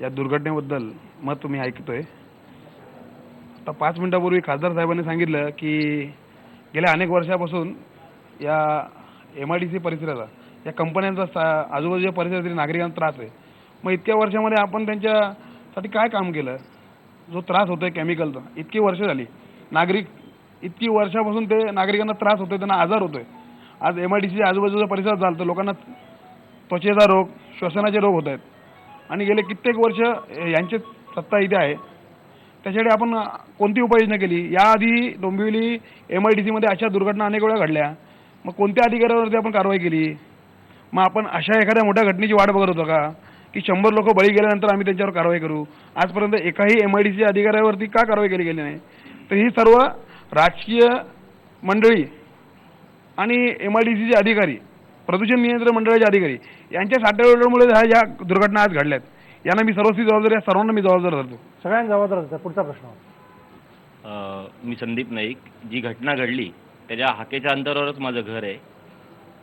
या दुर्घटनेबद्दल मत मी ऐकतोय. आता 5 मिनिटापूर्वी खासदार साहेबांनी सांगितलं की गेल्या अनेक वर्षापासून या MIDC परिसराचा, या कंपन्यांचा आजूबाजूच्या परिसरातील नागरिकांना त्रास आहे. मग इतक्या वर्षामध्ये आपण त्यांच्यासाठी काय काम केलं? जो त्रास होतोय केमिकलचा, इतकी वर्ष झाली, इतकी वर्षापासून ते नागरिकांना त्रास होतोय, त्यांना आजार होतोय. आज MIDCच्या आजूबाजूच्या परिसरात झालं तर लोकांना त्वचेचा रोग, श्वसनाचे रोग होत आहेत. आणि गेले कित्येक वर्ष यांची सत्ता इथे आहे, त्याच्यासाठी आपण कोणती उपाययोजना केली? याआधी डोंबिवली MIDCमध्ये अशा दुर्घटना अनेक वेळा घडल्या, मग कोणत्या अधिकाऱ्यावरती आपण कारवाई केली? मग आपण अशा एखाद्या मोठ्या घटनेची वाट बघत होतो का की 100 लोक बळी गेल्यानंतर आम्ही त्यांच्यावर कारवाई करू? आजपर्यंत एकाही MIDC अधिकाऱ्यावरती का कारवाई केली गेली नाही? तर ही सर्व राजकीय मंडळी आणि MIDCचे अधिकारी, प्रदूषण नियंत्रण मंडळाचे अधिकारी यांच्या साठेवरमुळे या दुर्घटना आज घडल्यात. यांना मी सर्वस्वी जबाबदारी, या सर्वांना मी जबाबदार धरतो. सगळ्यांना जबाबदार असतात. पुढचा प्रश्न. मी संदीप नाईक. जी घटना घडली त्याच्या हाकेच्या अंतरावरच माझं घर आहे.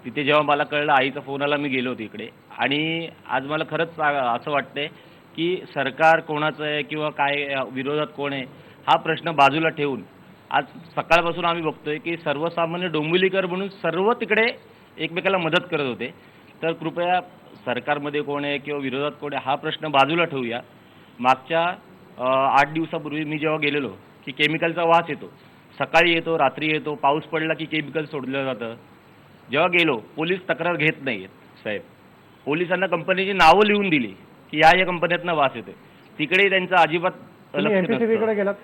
तिथे जेव्हा मला कळलं, आईचा फोन आला, मी गेलो तिकडे. आणि आज मला खरंच असं वाटतंय की सरकार कोणाचं आहे किंवा काय विरोधात कोण आहे हा प्रश्न बाजूला ठेवून आज सकाळपासून आम्ही बघतोय की सर्वसामान्य डोंबिवलीकर म्हणून सर्व तिकडे एकमेकाला मदत करत होते. तर कृपया सरकारमध्ये कोण आहे किंवा विरोधात कोण आहे हा प्रश्न बाजूला ठेवूया. मागच्या 8 दिवसापूर्वी मी जेव्हा गेलेलो की केमिकलचा वास येतो, सकाळी येतो, रात्री येतो, पाऊस पडला की केमिकल सोडलं जातं. जेव्हा गेलो, पोलीस तक्रार घेत नाही आहेत साहेब. पोलिसांना कंपनीची नावं लिहून दिली की या कंपन्यातनं वास येतोय. तिकडे त्यांचं अजिबात लक्ष MPCBकडे गेलात?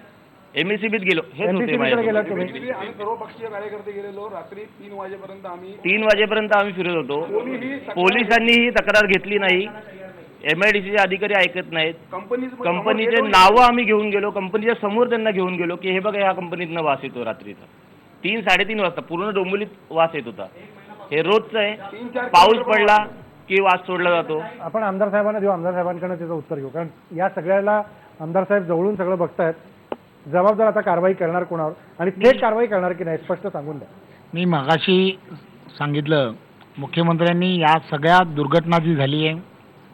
MIDCत गेलो. हेच होते आम्ही सर्व पक्षीय कार्यकर्ते गेलेलो. रात्री 3 वाजेपर्यंत 3 वाजेपर्यंत आम्ही फिरत होतो. पोलिसांनी ही तक्रार घेतली नाही. MIDCचे अधिकारी ऐकत नाहीत. कंपनीचे नावं आम्ही घेऊन गेलो, कंपनीच्या समोर त्यांना घेऊन गेलो की हे बघा, या कंपनीतनं वास येतो रात्रीचा. 3-3:30 वाजता पूर्ण डोंबिवलीत वास येत होता. हे रोजचं आहे. पाऊस पडला की वास सोडला जातो. आपण आमदार साहेबांना देऊ, आमदार साहेबांकडनं त्याचं उत्तर घेऊ, कारण या सगळ्याला आमदार साहेब जवळून सगळं बघतायत. जबाबदार आता कारवाई करणार कोणावर आणि थेट कारवाई करणार की नाही स्पष्ट सांगून द्या. मी मगाशी सांगितलं, मुख्यमंत्र्यांनी या सगळ्या दुर्घटना जी झाली आहे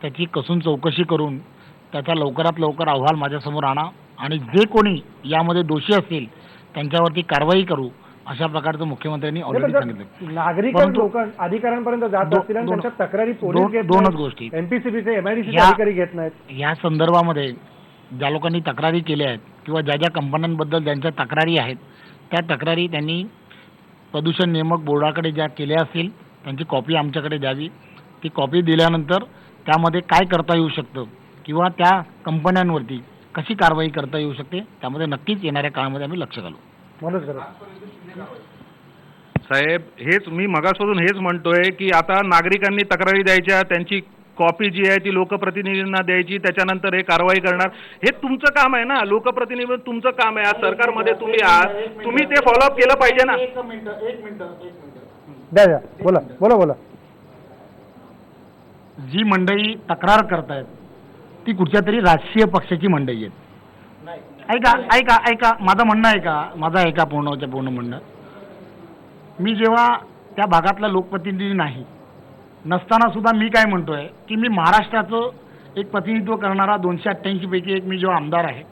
त्याची कसून चौकशी करून त्याचा लवकरात लवकर अहवाल माझ्यासमोर आणा आणि जे कोणी यामध्ये दोषी असतील त्यांच्यावरती कारवाई करू, अशा प्रकारचं मुख्यमंत्र्यांनी ऑलरेडी सांगितलं. नागरिक लोक अधिकाऱ्यांपर्यंत जात असतील आणि त्यांच्या तक्रारी पोलीस घेत दोनच नाहीत. गोष्टी. MPCBचे MIDCचे अधिकारी घेत नाहीत. या संदर्भामध्ये ज्या लोकांनी तक्रारी केल्या आहेत किंवा ज्या ज्या कंपन्यांबद्दल ज्यांच्या तक्रारी आहेत त्या तक्रारी त्यांनी प्रदूषण नियामक बोर्डाकडे ज्या केल्या असतील त्यांची कॉपी आमच्याकडे द्यावी. ती कॉपी दिल्यानंतर त्यामध्ये काय करता येऊ शकतं किंवा त्या कंपन्यांवरती कशी कारवाई करता येऊ शकते त्यामध्ये नक्कीच येणाऱ्या काळामध्ये आम्ही लक्ष घालू. म्हणूनच साहेब, हेच मी मगापासून हेच म्हणतोय की आता नागरिकांनी तक्रारी द्यायच्या, त्यांची कॉपी जी आहे ती लोकप्रतिनिधींना द्यायची, त्याच्यानंतर हे कारवाई करणार. हे तुमचं काम आहे ना, लोकप्रतिनिधी तुमचं काम आहे. आज सरकारमध्ये तुम्ही आहात, तुम्ही ते फॉलोअप केलं पाहिजे ना. एक मिनिट द्या बोला बोला बोला. जी मंडळी तक्रार करतायत ती कुठच्या तरी राजकीय पक्षाची मंडळी आहेत. ऐका माझं म्हणणं ऐका पूर्ण म्हणणं. मी जेव्हा त्या भागातला लोकप्रतिनिधी नाही नसताना सुद्धा मी काय म्हणतोय की मी महाराष्ट्राचं एक प्रतिनिधित्व करणारा 288 पैकी एक मी जेव्हा आमदार आहे,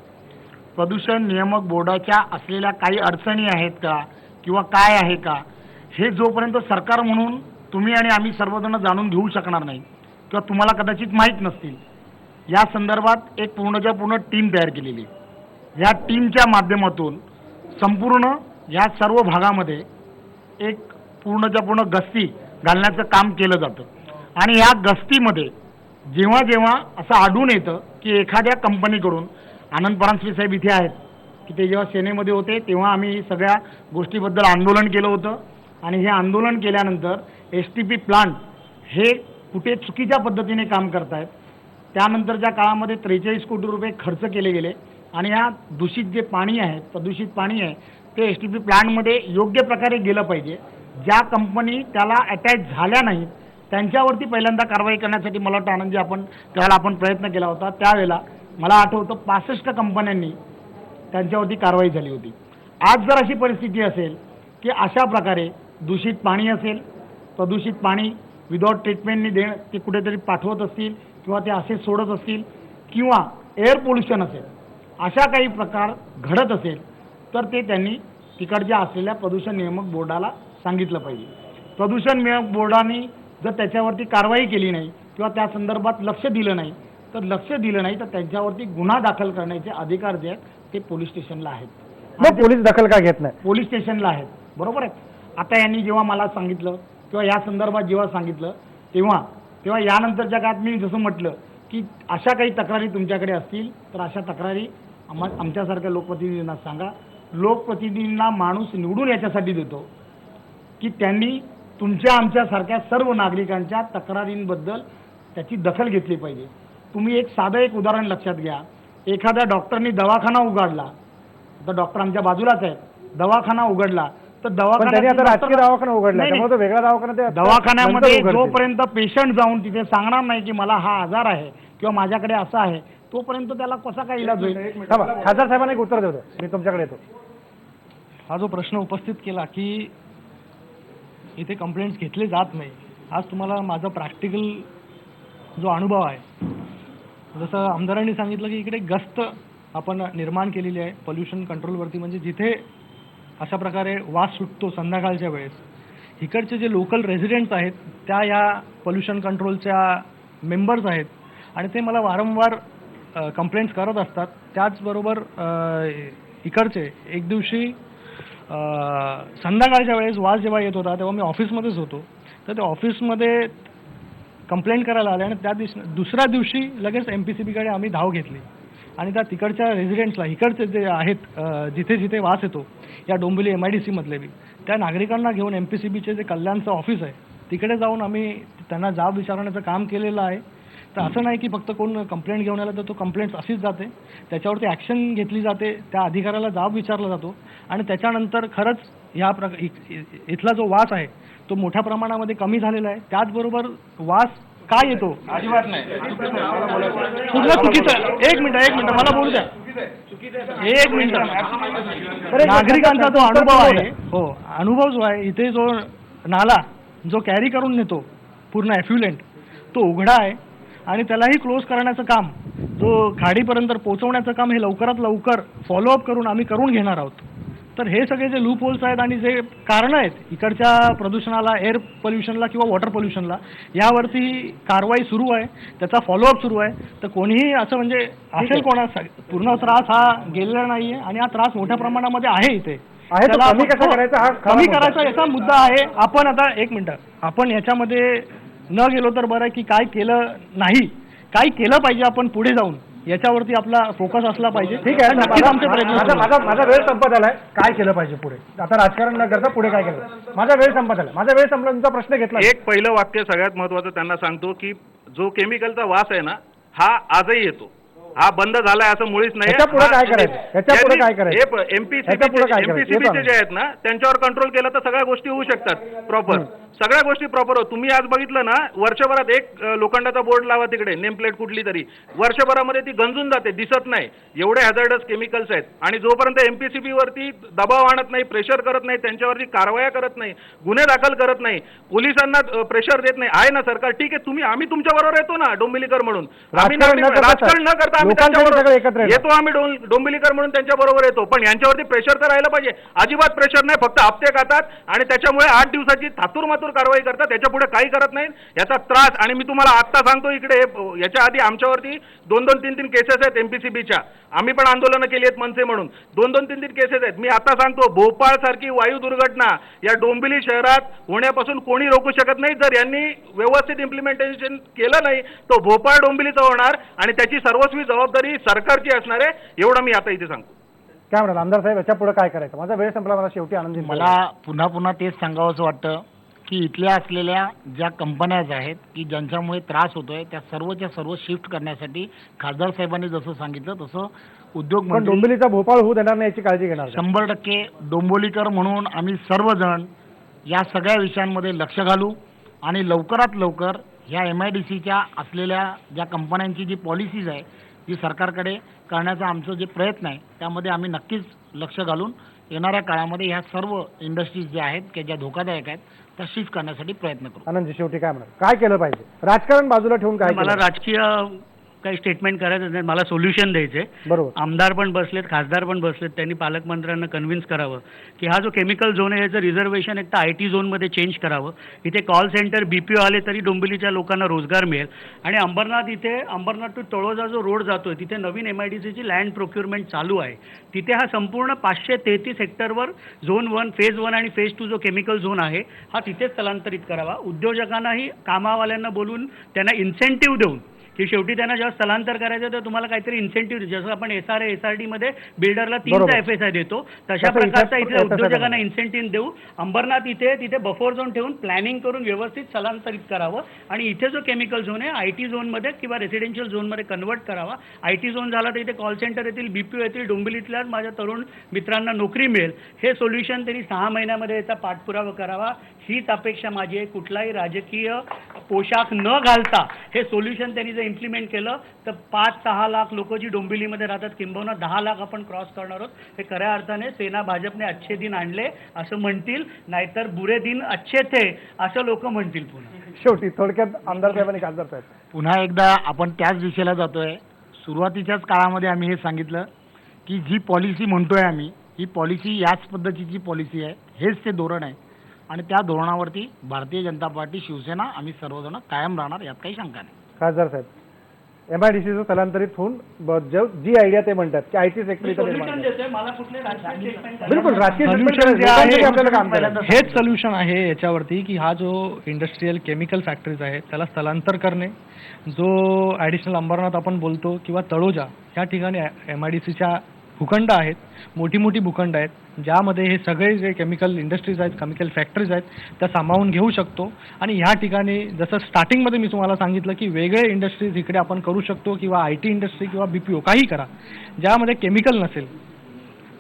प्रदूषण नियामक बोर्डाच्या असलेल्या काही अडचणी आहेत का किंवा काय आहे का, हे जोपर्यंत सरकार म्हणून तुम्ही आणि आम्ही सर्वजण जाणून घेऊ शकणार नाही किंवा तुम्हाला कदाचित माहीत नसतील, या संदर्भात एक पूर्णच्या पूर्ण टीम तयार केलेली. या टीमच्या माध्यमातून संपूर्ण या सर्व भागामध्ये एक पूर्णच्या पूर्ण गस्ती घालण्याचं काम केलं जातं. आणि या गस्तीमध्ये जेव्हा जेव्हा असं आढळून येतं की एखाद्या कंपनीकडून, आनंद परांजपे साहेब इथे आहेत की ते जेव्हा सेनेमध्ये होते तेव्हा आम्ही सगळ्या गोष्टीबद्दल आंदोलन केलं होतं. आणि हे आंदोलन केल्यानंतर STP प्लांट हे कुठे चुकीच्या पद्धतीने काम करतायत. त्यानंतरच्या काळामध्ये 43 कोटी रुपये खर्च केले गेले आणि या दूषित जे पाणी आहे, प्रदूषित पाणी आहे, ते STP प्लांटमध्ये योग्य प्रकारे गेलं पाहिजे. ज्या कंपनी त्याला अटॅच झाल्या नाहीत त्यांच्यावरती पहिल्यांदा कारवाई करण्यासाठी मला वाटतं आनंदजी त्यावेळेला आपण प्रयत्न केला होता. त्यावेळेला मला आठवतं 65 कंपन्यांनी त्यांच्यावरती कारवाई झाली होती. आज जर अशी परिस्थिती असेल की अशा प्रकारे दूषित पाणी असेल, प्रदूषित पाणी विदाउट ट्रीटमेंटनी ते कुठेतरी पाठवत असतील किंवा ते असे सोडत असतील किंवा एअर पोल्युशन असेल, अशा काही प्रकार घडत असेल तर ते त्यांनी तिकडच्या असलेल्या प्रदूषण नियामक बोर्डाला सांगितलं पाहिजे. प्रदूषण नियामक बोर्डाने जर त्याच्यावरती कारवाई केली नाही किंवा त्या संदर्भात लक्ष दिलं नाही तर त्यांच्यावरती गुन्हा दाखल करण्याचे अधिकार जे आहेत ते पोलीस स्टेशनला आहेत. मग पोलीस दखल का घेत नाही? पोलीस स्टेशनला आहेत, बरोबर आहे. आता यांनी जेव्हा मला सांगितलं किंवा या संदर्भात जेव्हा सांगितलं तेव्हा यानंतरच्या काळात मी जसं म्हटलं की अशा काही तक्रारी तुमच्याकडे असतील तर अशा तक्रारी आमच्यासारख्या लोकप्रतिनिधींना सांगा. लोकप्रतिनिधींना माणूस निवडून याच्यासाठी देतो की त्यांनी तुमच्या आमच्यासारख्या सर्व नागरिकांच्या तक्रारींबद्दल त्याची दखल घेतली पाहिजे. तुम्ही एक उदाहरण लक्षात घ्या. एखाद्या डॉक्टरनी दवाखाना उघडला, आता डॉक्टर आमच्या बाजूलाच आहे, दवाखाना उघडला तर दवाखान्यामध्ये जोपर्यंत पेशंट जाऊन तिथे सांगणार नाही की मला हा आजार आहे किंवा माझ्याकडे असा आहे, तोपर्यंत त्याला कसा काय इलाज होईल? खासदार साहेबांना एक उत्तर देतो, मी तुमच्याकडे येतो. हा जो प्रश्न उपस्थित केला की इथे कंप्लेंट्स घेतले जात नाही, आज तुम्हाला माझा प्रॅक्टिकल जो अनुभव आहे, जसं आमदारांनी सांगितलं की इकडे गस्त आपण निर्माण केलेली आहे पोल्युशन कंट्रोलवरती. म्हणजे जिथे अशा प्रकारे वास सुटतो संध्याकाळच्या वेळेस, इकडचे जे लोकल रेझिडेंट्स आहेत त्या या पोल्युशन कंट्रोलच्या मेंबर्स आहेत आणि ते मला वारंवार कंप्लेंट्स करत असतात. त्याचबरोबर इकडचे एक दिवशी संध्याकाळच्या वेळेस वास जेव्हा येत होता तेव्हा मी ऑफिसमध्येच होतो, तर ते ऑफिसमध्ये कंप्लेंट करायला आले आणि त्या दुसऱ्या दिवशी लगेच MPCBकडे आम्ही धाव घेतली आणि त्या तिकडच्या रेझिडेंट्सला, इकडचे जे आहेत जिथे जिथे वास येतो या डोंबिवली MIDC मधले बी, त्या नागरिकांना घेऊन MPCBचे जे कल्याणचं ऑफिस आहे तिकडे जाऊन आम्ही त्यांना जाब विचारण्याचं काम केलेलं आहे. तर असं नाही की फक्त कोण कंप्लेंट घेऊन आला तर तो कंप्लेंट्स अशीच जाते, त्याच्यावरती ॲक्शन घेतली जाते, त्या अधिकाऱ्याला जाब विचारला जातो आणि त्याच्यानंतर खरंच इथला जो वास आहे तो मोठ्या प्रमाणामध्ये कमी झालेला आहे. त्याचबरोबर वास काय येतो अजिबात नाही. कुठला चुकीचा? एक मिनिट मला बोलू द्या. एक मिनिट. नागरिकांचा जो अनुभव आहे, हो अनुभव जो आहे, इथे जो नाला जो कॅरी करून नेतो पूर्ण एफ्युलेंट तो उघडा आहे आणि त्यालाही क्लोज करण्याचं काम, जो खाडीपर्यंत पोहोचवण्याचं काम हे लवकरात लवकर फॉलोअप करून आम्ही करून घेणार आहोत. तर हे सगळे जे लूप होल्स आहेत आणि जे कारणं आहेत इकडच्या प्रदूषणाला, एअर पोल्युशनला किंवा वॉटर पोल्युशनला, यावरती कारवाई सुरू आहे, त्याचा फॉलोअप सुरू आहे. तर कोणीही असं म्हणजे असेल कोणाचा पूर्ण त्रास हा गेलेला नाही आहे आणि हा त्रास मोठ्या प्रमाणामध्ये आहे इथे. कमी करायचा याचा मुद्दा आहे. आपण आता एक मिनिट, आपण याच्यामध्ये न गेलो तर बरं की काय केलं नाही, काय केलं पाहिजे आपण पुढे जाऊन याच्यावरती आपला फोकस असला पाहिजे. ठीक आहे. नक्कीच आमचे प्रयत्न माझा सुरू आहेत. माझा माझा वेळ संपत आलाय. काय केलं पाहिजे पुढे? आता राजकारण न करता पुढे काय केलं? माझा वेळ संपत आला. माझा वेळ संपला. तुमचा प्रश्न घेतला. एक पहिलं वाक्य सगळ्यात महत्त्वाचं त्यांना सांगतो की जो केमिकलचा वास आहे ना हा आजही येतो, हा बंद झालाय असं मुळीच नाही. ह्याच्या पुढे काय करायचं? ह्याच्या पुढे काय करायचं? एमपीसीबीचे जे आहेत ना त्यांच्यावर कंट्रोल केलं तर सगळ्या गोष्टी होऊ शकतात प्रॉपर. सगळ्या गोष्टी प्रॉपर होत. तुम्ही आज बघितलं ना वर्षभरात एक लोखंडाचा बोर्ड लावा तिकडे, नेम प्लेट कुठली तरी, वर्षभरामध्ये ती गंजून जाते, दिसत नाही. एवढे हॅझार्डस केमिकल्स आहेत. आणि जोपर्यंत एमपीसीबी वरती दबाव आणत नाही, प्रेशर करत नाही, त्यांच्यावरती कारवाया करत नाही, गुन्हे दाखल करत नाही, पोलिसांना प्रेशर देत नाही, आहे ना सरकार, ठीक आहे आम्ही तुमच्या बरोबर येतो ना डोंबिवलीकर म्हणून. आम्ही राजकारण न करता आम्ही त्यांच्याबरोबर येतो. आम्ही डोंबिवलीकर म्हणून त्यांच्या बरोबर येतो. पण यांच्यावरती प्रेशर तर राहिलं पाहिजे. अजिबात प्रेशर नाही, फक्त हप्ते खातात आणि त्याच्यामुळे 8 दिवसाची थातूर कारवाई करतात. त्याच्या पुढे काही करत नाही. याचा त्रास, आणि मी तुम्हाला आत्ता सांगतो इकडे, याच्या आधी आमच्यावरती 2-2, 3-3 केसेस आहेत एमपीसीबीच्या. आम्ही पण आंदोलनं केली आहेत मनसे म्हणून. 2-2, 3-3 केसेस आहेत. मी आता सांगतो भोपाळ सारखी वायू दुर्घटना या डोंबिवली शहरात होण्यापासून कोणी रोखू शकत नाही. जर यांनी व्यवस्थित इम्प्लिमेंटेशन केलं नाही तर भोपाळ डोंबिवलीचं होणार आणि त्याची सर्वस्वी जबाबदारी सरकारची असणार आहे. एवढं मी आता इथे सांगतो. काय म्हणाल आमदार साहेब, याच्या पुढे काय करायचं? माझा वेळ संपला. मला शेवटी आनंदी मला पुन्हा तेच सांगावंसं वाटतं की इथल्या असलेल्या ज्या कंपन्याज आहेत की ज्यांच्यामुळे त्रास होतोय त्या सर्वच्या सर्व शिफ्ट करण्यासाठी खासदार साहेबांनी जसं सांगितलं तसं उद्योग पण डोंबिवलीचा भोपाळ होऊ देणार नाही याची काळजी घेणार. 100% डोंबिवलीकर म्हणून आम्ही सर्वजण या सगळ्या विषयांमध्ये लक्ष घालू आणि लवकरात लवकर ह्या MIDCच्या असलेल्या ज्या कंपन्यांची जी पॉलिसीज आहे जी सरकारकडे करण्याचा आमचं जे प्रयत्न आहे त्यामध्ये आम्ही नक्कीच लक्ष घालून येणाऱ्या काळामध्ये ह्या सर्व इंडस्ट्रीज ज्या आहेत की ज्या धोकादायक आहेत त्या शिफ्ट करण्यासाठी प्रयत्न करू. आनंदजी, शेवटी काय म्हणाल? काय केलं पाहिजे? राजकारण बाजूला ठेवून काय मला केलं? राजकीय काही स्टेटमेंट करायचं नाही. मला सोल्युशन द्यायचे. बरोबर. आमदार पण बसलेत, खासदार पण बसलेत. त्यांनी पालकमंत्र्यांना कन्व्हिन्स करावं की हा जो केमिकल झोन आहे याचं रिझर्वेशन एक तर IT झोनमध्ये चेंज करावं. इथे कॉल सेंटर BPO आले तरी डोंबिवलीच्या लोकांना रोजगार मिळेल. आणि अंबरनाथ टू तळोजा जो रोड जातोय तिथे नवीन MIDCची लँड प्रोक्युरमेंट चालू आहे. तिथे हा संपूर्ण 533 हेक्टरवर झोन 1, फेज 1 आणि फेज 2 जो केमिकल झोन आहे हा तिथेच स्थलांतरित करावा. उद्योजकांनाही कामावाल्यांना बोलून त्यांना इन्सेंटिव्ह देऊन की शेवटी त्यांना जेव्हा स्थलांतर करायचं तर तुम्हाला काहीतरी इन्सेंटिव्ह, जसं आपण SRA SRD मध्ये बिल्डरला 3चा FSI देतो तशा प्रकारचा इथल्या उद्योजकांना इन्सेंटिव्ह देऊ. अंबरनाथ तिथे बफर झोन ठेवून प्लॅनिंग करून व्यवस्थित स्थलांतरित करावं आणि इथे जो केमिकल झोन आहे IT झोनमध्ये किंवा रेसिडेन्शियल झोनमध्ये कन्वर्ट करावा. IT झोन झाला तर इथे कॉल सेंटर येतील, BPO येतील, डोंबिवलीतल्याच माझ्या तरुण मित्रांना नोकरी मिळेल. हे सोल्युशन त्यांनी 6 महिन्यामध्ये याचा पाठपुरावा करावा हीच अपेक्षा माझी आहे. कुठलाही राजकीय पोशाख न घालता हे सोल्युशन त्यांनी इम्प्लिमेंट केलं तर 5-6 लाख लोक जी डोंबिवलीमध्ये राहतात, किंबहुना 10 लाख आपण क्रॉस करणार आहोत. हे खऱ्या अर्थाने सेना भाजपने अच्छे दिन आणले असं म्हणतील, नाहीतर बुरे दिन अच्छे थे असं लोक म्हणतील. पुन्हा शेवटी थोडक्यात आमदार साहेबांनी खासदार साहेब पुन्हा एकदा आपण त्याच दिशेला जातोय. सुरुवातीच्याच काळामध्ये आम्ही हे सांगितलं की जी पॉलिसी म्हणतोय आम्ही, ही पॉलिसी याच पद्धतीची पॉलिसी आहे, हेच ते धोरण आहे आणि त्या धोरणावरती भारतीय जनता पार्टी, शिवसेना आम्ही सर्वजण कायम राहणार, यात काही शंका नाही. खासदार साहेब, MIDCचं स्थलांतरित होऊन जी आयडिया ते म्हणतात की IT सेक्टर बिलकुल राजकीय हेच सोल्युशन आहे याच्यावरती की हा जो इंडस्ट्रीयल केमिकल फॅक्टरीज आहे त्याला स्थलांतर करणे, जो ॲडिशनल अंबरनाथ आपण बोलतो किंवा तळोजा ह्या ठिकाणी MIDCच्या भूखंड आहेत, मोठी भूखंड आहेत ज्यामध्ये हे सगळे जे केमिकल इंडस्ट्रीज आहेत, केमिकल फॅक्टरीज आहेत त्या सामावून घेऊ शकतो. आणि ह्या ठिकाणी जसं स्टार्टिंगमध्ये मी तुम्हाला सांगितलं की वेगळे इंडस्ट्रीज इकडे आपण करू शकतो किंवा IT इंडस्ट्री किंवा BPO काही करा ज्यामध्ये केमिकल नसेल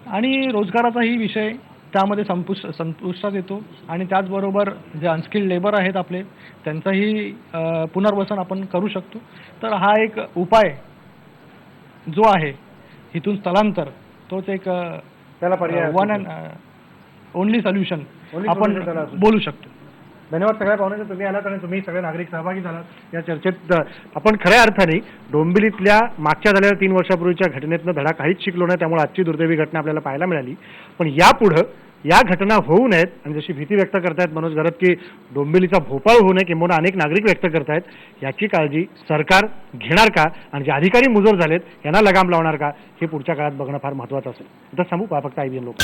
आणि रोजगाराचाही विषय त्यामध्ये संपुष्टात येतो. आणि त्याचबरोबर जे अनस्किल्ड लेबर आहेत आपले त्यांचंही पुनर्वसन आपण करू शकतो. तर हा एक उपाय जो आहे इथून स्थलांतर, तोच एक त्याला पर्याय वन अँड ओनली सोल्युशन आपण बोलू शकतो. धन्यवाद सगळ्या पाहुण्यांचे, तुम्ही आलात आणि तुम्ही सगळे नागरिक सहभागी झालात या चर्चेत. आपण खऱ्या अर्थाने डोंबिवलीतल्या मागच्या झालेल्या 3 वर्षापूर्वीच्या घटनेतनं धडा काहीच शिकलो नाही, त्यामुळे आजची दुर्दैवी घटना आपल्याला पाहायला मिळाली. पण यापुढं या घटना होऊ नयेत आणि जशी भीती व्यक्त करतायत मनोज घरत की डोंबिवलीचा भोपाळ होऊ नये, किंवा अनेक नागरिक व्यक्त करतायत, याची काळजी सरकार घेणार का आणि जे अधिकारी मुजोर झालेत यांना लगाम लावणार का, हे पुढच्या काळात बघणं फार महत्त्वाचं असेल. इथं थांबू, फक्त IBN लोक.